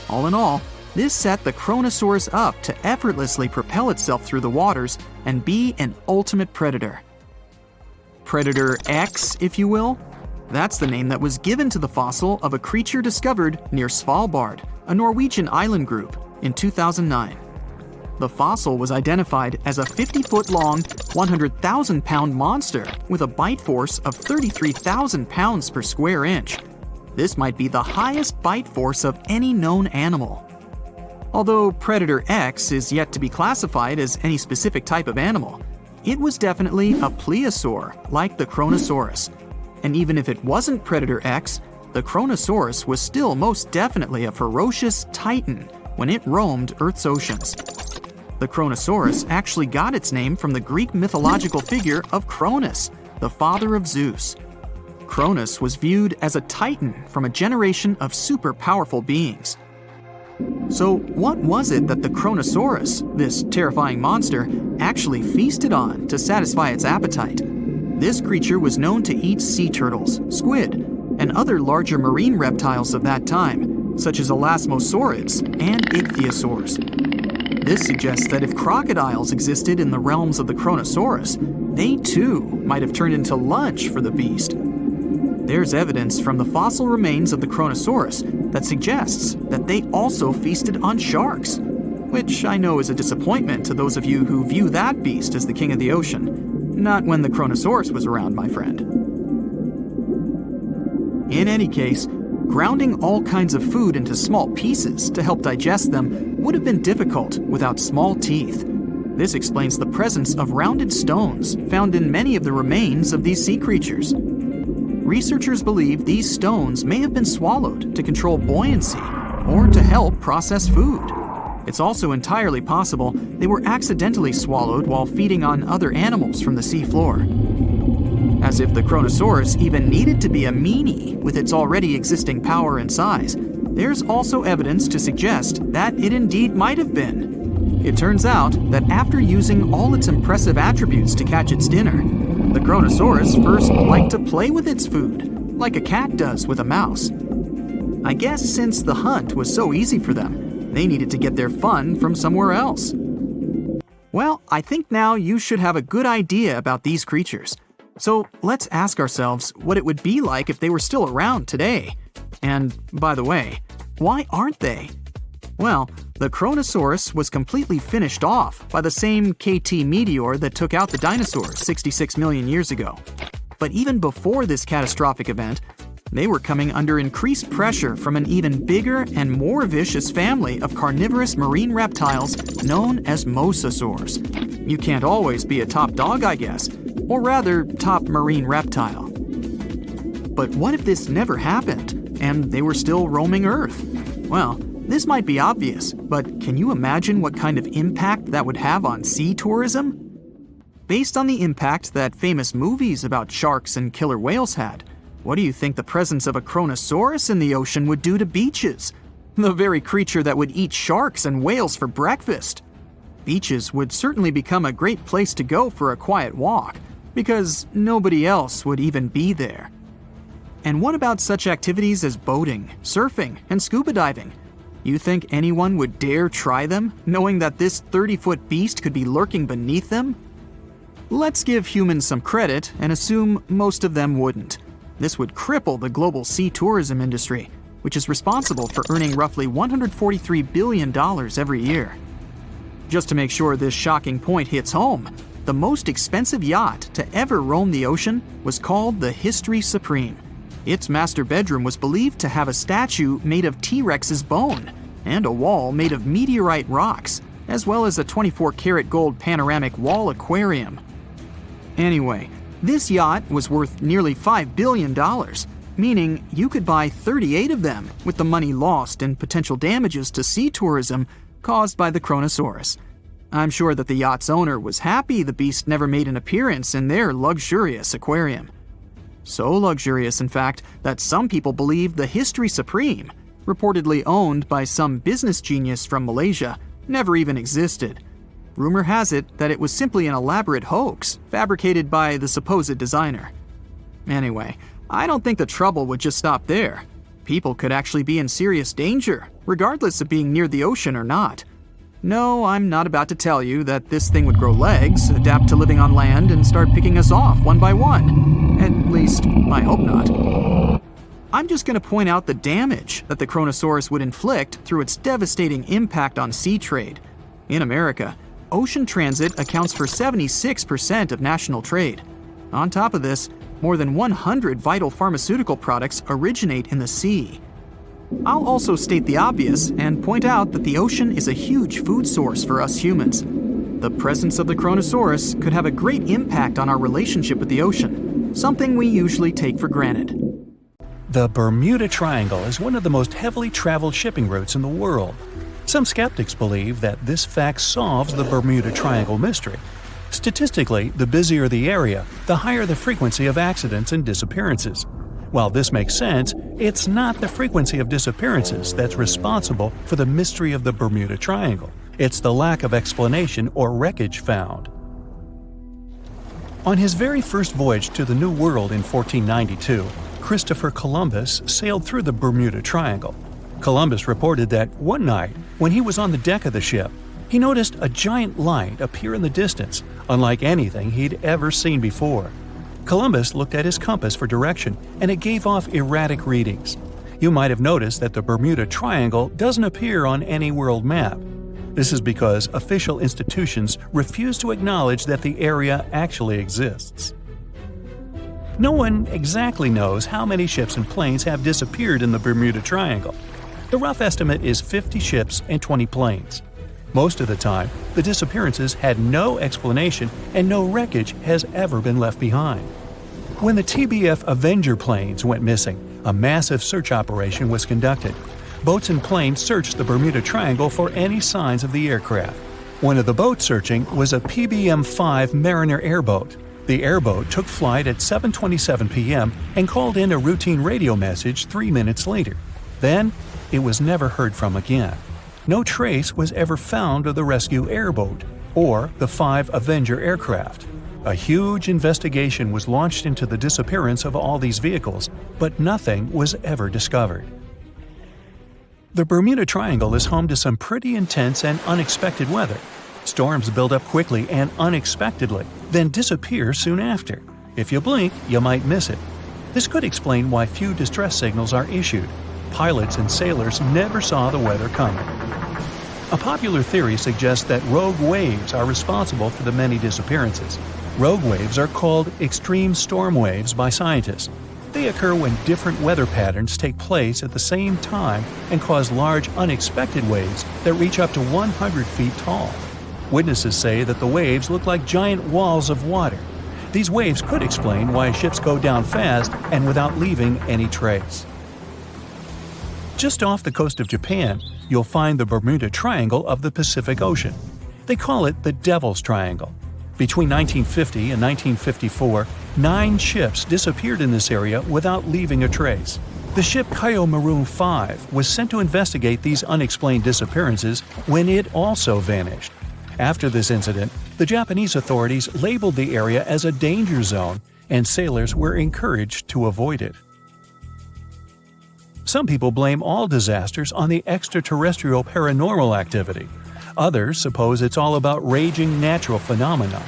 All in all, this set the Kronosaurus up to effortlessly propel itself through the waters and be an ultimate predator. Predator X, if you will? That's the name that was given to the fossil of a creature discovered near Svalbard, a Norwegian island group, in 2009. The fossil was identified as a 50-foot-long, 100,000-pound monster with a bite force of 33,000 pounds per square inch. This might be the highest bite force of any known animal. Although Predator X is yet to be classified as any specific type of animal, it was definitely a plesiosaur like the Kronosaurus. And even if it wasn't Predator X, the Kronosaurus was still most definitely a ferocious titan when it roamed Earth's oceans. The Kronosaurus actually got its name from the Greek mythological figure of Cronus, the father of Zeus. Cronus was viewed as a titan from a generation of super powerful beings. So what was it that the Kronosaurus, this terrifying monster, actually feasted on to satisfy its appetite? This creature was known to eat sea turtles, squid, and other larger marine reptiles of that time, such as elasmosaurids and ichthyosaurs. This suggests that if crocodiles existed in the realms of the Kronosaurus, they too might have turned into lunch for the beast. There's evidence from the fossil remains of the Kronosaurus that suggests that they also feasted on sharks, which I know is a disappointment to those of you who view that beast as the king of the ocean. Not when the Kronosaurus was around, my friend. In any case, grounding all kinds of food into small pieces to help digest them would have been difficult without small teeth. This explains the presence of rounded stones found in many of the remains of these sea creatures. Researchers believe these stones may have been swallowed to control buoyancy or to help process food. It's also entirely possible they were accidentally swallowed while feeding on other animals from the seafloor. As if the Kronosaurus even needed to be a meanie with its already existing power and size, there's also evidence to suggest that it indeed might have been. It turns out that after using all its impressive attributes to catch its dinner, the Kronosaurus first liked to play with its food, like a cat does with a mouse. I guess since the hunt was so easy for them, they needed to get their fun from somewhere else. Well, I think now you should have a good idea about these creatures. So let's ask ourselves what it would be like if they were still around today. And by the way, why aren't they? Well, the Kronosaurus was completely finished off by the same KT meteor that took out the dinosaurs 66 million years ago. But even before this catastrophic event, they were coming under increased pressure from an even bigger and more vicious family of carnivorous marine reptiles known as mosasaurs. You can't always be a top dog, I guess, or rather, top marine reptile. But what if this never happened, and they were still roaming Earth? Well, this might be obvious, but can you imagine what kind of impact that would have on sea tourism? Based on the impact that famous movies about sharks and killer whales had, what do you think the presence of a Kronosaurus in the ocean would do to beaches? The very creature that would eat sharks and whales for breakfast. Beaches would certainly become a great place to go for a quiet walk, because nobody else would even be there. And what about such activities as boating, surfing, and scuba diving? You think anyone would dare try them, knowing that this 30-foot beast could be lurking beneath them? Let's give humans some credit and assume most of them wouldn't. This would cripple the global sea tourism industry, which is responsible for earning roughly $143 billion every year. Just to make sure this shocking point hits home, the most expensive yacht to ever roam the ocean was called the History Supreme. Its master bedroom was believed to have a statue made of T-Rex's bone and a wall made of meteorite rocks, as well as a 24-karat gold panoramic wall aquarium. Anyway, this yacht was worth nearly $5 billion, meaning you could buy 38 of them with the money lost in potential damages to sea tourism caused by the Kronosaurus. I'm sure that the yacht's owner was happy the beast never made an appearance in their luxurious aquarium. So luxurious, in fact, that some people believe the History Supreme, reportedly owned by some business genius from Malaysia, never even existed. Rumor has it that it was simply an elaborate hoax fabricated by the supposed designer. Anyway, I don't think the trouble would just stop there. People could actually be in serious danger, regardless of being near the ocean or not. No, I'm not about to tell you that this thing would grow legs, adapt to living on land, and start picking us off one by one. At least, I hope not. I'm just going to point out the damage that the Kronosaurus would inflict through its devastating impact on sea trade. In America, ocean transit accounts for 76% of national trade. On top of this, more than 100 vital pharmaceutical products originate in the sea. I'll also state the obvious and point out that the ocean is a huge food source for us humans. The presence of the Kronosaurus could have a great impact on our relationship with the ocean, something we usually take for granted. The Bermuda Triangle is one of the most heavily traveled shipping routes in the world. Some skeptics believe that this fact solves the Bermuda Triangle mystery. Statistically, the busier the area, the higher the frequency of accidents and disappearances. While this makes sense, it's not the frequency of disappearances that's responsible for the mystery of the Bermuda Triangle. It's the lack of explanation or wreckage found. On his very first voyage to the New World in 1492, Christopher Columbus sailed through the Bermuda Triangle. Columbus reported that one night, when he was on the deck of the ship, he noticed a giant light appear in the distance, unlike anything he'd ever seen before. Columbus looked at his compass for direction, and it gave off erratic readings. You might have noticed that the Bermuda Triangle doesn't appear on any world map. This is because official institutions refuse to acknowledge that the area actually exists. No one exactly knows how many ships and planes have disappeared in the Bermuda Triangle. The rough estimate is 50 ships and 20 planes. Most of the time, the disappearances had no explanation and no wreckage has ever been left behind. When the TBF Avenger planes went missing, a massive search operation was conducted. Boats and planes searched the Bermuda Triangle for any signs of the aircraft. One of the boats searching was a PBM-5 Mariner airboat. The airboat took flight at 7:27 p.m. and called in a routine radio message 3 minutes later. Then, it was never heard from again. No trace was ever found of the rescue airboat or the 5 Avenger aircraft. A huge investigation was launched into the disappearance of all these vehicles, but nothing was ever discovered. The Bermuda Triangle is home to some pretty intense and unexpected weather. Storms build up quickly and unexpectedly, then disappear soon after. If you blink, you might miss it. This could explain why few distress signals are issued. Pilots and sailors never saw the weather coming. A popular theory suggests that rogue waves are responsible for the many disappearances. Rogue waves are called extreme storm waves by scientists. They occur when different weather patterns take place at the same time and cause large, unexpected waves that reach up to 100 feet tall. Witnesses say that the waves look like giant walls of water. These waves could explain why ships go down fast and without leaving any trace. Just off the coast of Japan, you'll find the Bermuda Triangle of the Pacific Ocean. They call it the Devil's Triangle. Between 1950 and 1954, 9 ships disappeared in this area without leaving a trace. The ship Kaio Maroon 5 was sent to investigate these unexplained disappearances when it also vanished. After this incident, the Japanese authorities labeled the area as a danger zone, and sailors were encouraged to avoid it. Some people blame all disasters on the extraterrestrial paranormal activity. Others suppose it's all about raging natural phenomena.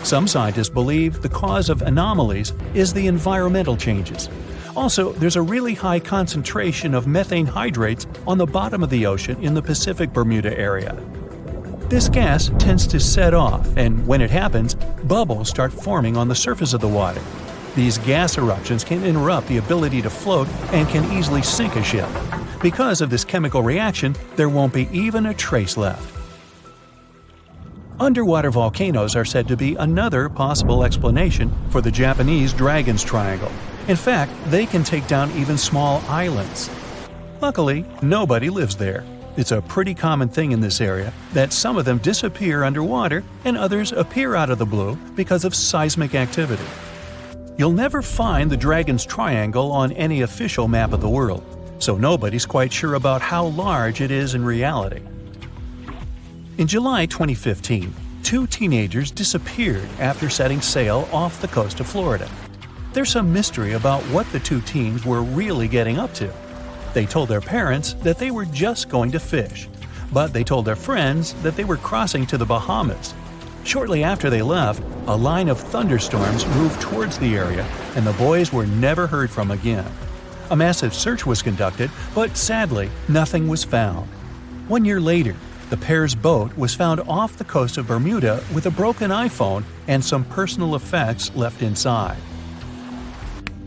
Some scientists believe the cause of anomalies is the environmental changes. Also, there's a really high concentration of methane hydrates on the bottom of the ocean in the Pacific Bermuda area. This gas tends to set off, and when it happens, bubbles start forming on the surface of the water. These gas eruptions can interrupt the ability to float and can easily sink a ship. Because of this chemical reaction, there won't be even a trace left. Underwater volcanoes are said to be another possible explanation for the Japanese Dragon's Triangle. In fact, they can take down even small islands. Luckily, nobody lives there. It's a pretty common thing in this area that some of them disappear underwater and others appear out of the blue because of seismic activity. You'll never find the Dragon's Triangle on any official map of the world, so nobody's quite sure about how large it is in reality. In July 2015, 2 teenagers disappeared after setting sail off the coast of Florida. There's some mystery about what the 2 teens were really getting up to. They told their parents that they were just going to fish, but they told their friends that they were crossing to the Bahamas. Shortly after they left, a line of thunderstorms moved towards the area, and the boys were never heard from again. A massive search was conducted, but sadly, nothing was found. 1 year later, the pair's boat was found off the coast of Bermuda with a broken iPhone and some personal effects left inside.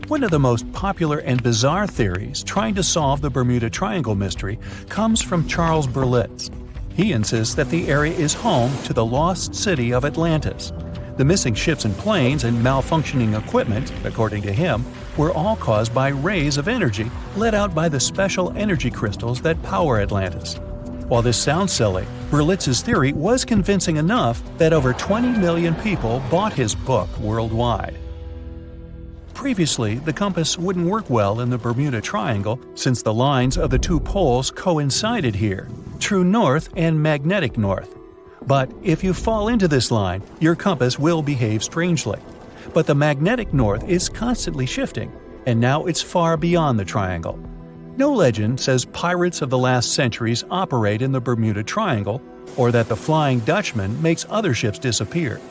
One of the most popular and bizarre theories trying to solve the Bermuda Triangle mystery comes from Charles Berlitz. He insists that the area is home to the lost city of Atlantis. The missing ships and planes and malfunctioning equipment, according to him, were all caused by rays of energy let out by the special energy crystals that power Atlantis. While this sounds silly, Berlitz's theory was convincing enough that over 20 million people bought his book worldwide. Previously, the compass wouldn't work well in the Bermuda Triangle since the lines of the 2 poles coincided here, true north and magnetic north. But if you fall into this line, your compass will behave strangely. But the magnetic north is constantly shifting, and now it's far beyond the triangle. No legend says pirates of the last centuries operate in the Bermuda Triangle, or that the Flying Dutchman makes other ships disappear.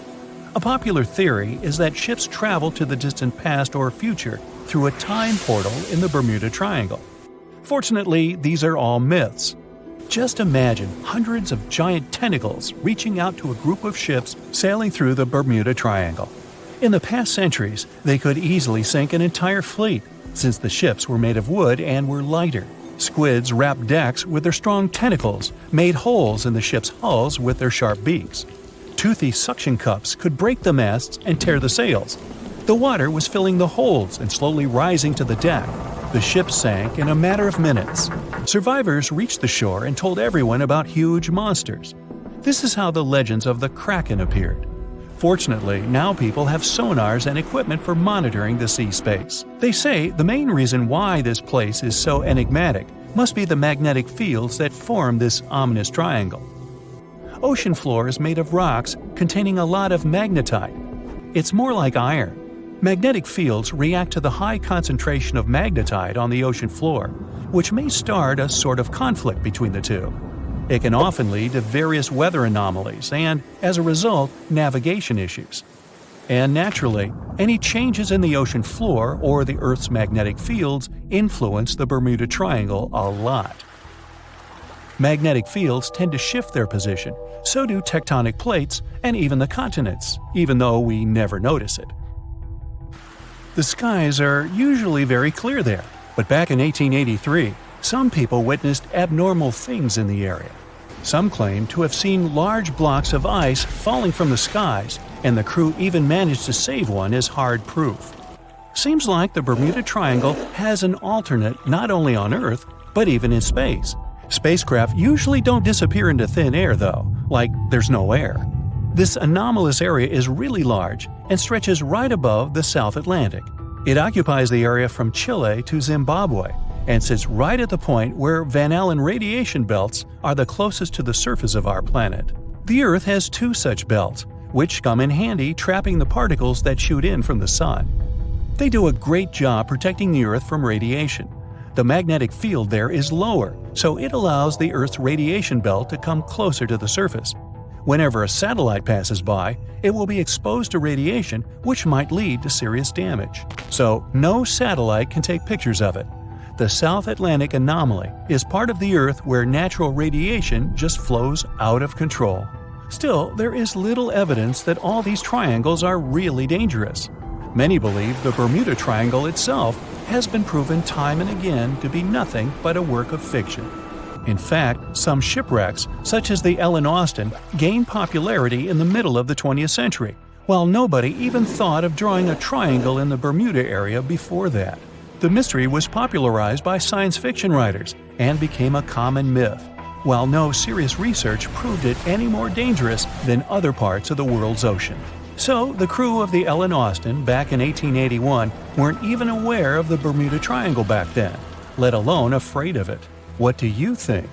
A popular theory is that ships travel to the distant past or future through a time portal in the Bermuda Triangle. Fortunately, these are all myths. Just imagine hundreds of giant tentacles reaching out to a group of ships sailing through the Bermuda Triangle. In the past centuries, they could easily sink an entire fleet, since the ships were made of wood and were lighter. Squids wrapped decks with their strong tentacles, made holes in the ship's hulls with their sharp beaks. Toothy suction cups could break the masts and tear the sails. The water was filling the holds and slowly rising to the deck. The ship sank in a matter of minutes. Survivors reached the shore and told everyone about huge monsters. This is how the legends of the Kraken appeared. Fortunately, now people have sonars and equipment for monitoring the sea space. They say the main reason why this place is so enigmatic must be the magnetic fields that form this ominous triangle. Ocean floor is made of rocks containing a lot of magnetite. It's more like iron. Magnetic fields react to the high concentration of magnetite on the ocean floor, which may start a sort of conflict between the two. It can often lead to various weather anomalies and, as a result, navigation issues. And naturally, any changes in the ocean floor or the Earth's magnetic fields influence the Bermuda Triangle a lot. Magnetic fields tend to shift their position, so do tectonic plates and even the continents, even though we never notice it. The skies are usually very clear there, but back in 1883, some people witnessed abnormal things in the area. Some claim to have seen large blocks of ice falling from the skies, and the crew even managed to save one as hard proof. Seems like the Bermuda Triangle has an alternate not only on Earth, but even in space. Spacecraft usually don't disappear into thin air, though, like there's no air. This anomalous area is really large and stretches right above the South Atlantic. It occupies the area from Chile to Zimbabwe and sits right at the point where Van Allen radiation belts are the closest to the surface of our planet. The Earth has 2 such belts, which come in handy trapping the particles that shoot in from the Sun. They do a great job protecting the Earth from radiation. The magnetic field there is lower, so it allows the Earth's radiation belt to come closer to the surface. Whenever a satellite passes by, it will be exposed to radiation, which might lead to serious damage. So, no satellite can take pictures of it. The South Atlantic anomaly is part of the Earth where natural radiation just flows out of control. Still, there is little evidence that all these triangles are really dangerous. Many believe the Bermuda Triangle itself has been proven time and again to be nothing but a work of fiction. In fact, some shipwrecks, such as the Ellen Austin, gained popularity in the middle of the 20th century, while nobody even thought of drawing a triangle in the Bermuda area before that. The mystery was popularized by science fiction writers and became a common myth, while no serious research proved it any more dangerous than other parts of the world's ocean. So, the crew of the Ellen Austin back in 1881 weren't even aware of the Bermuda Triangle back then, let alone afraid of it. What do you think?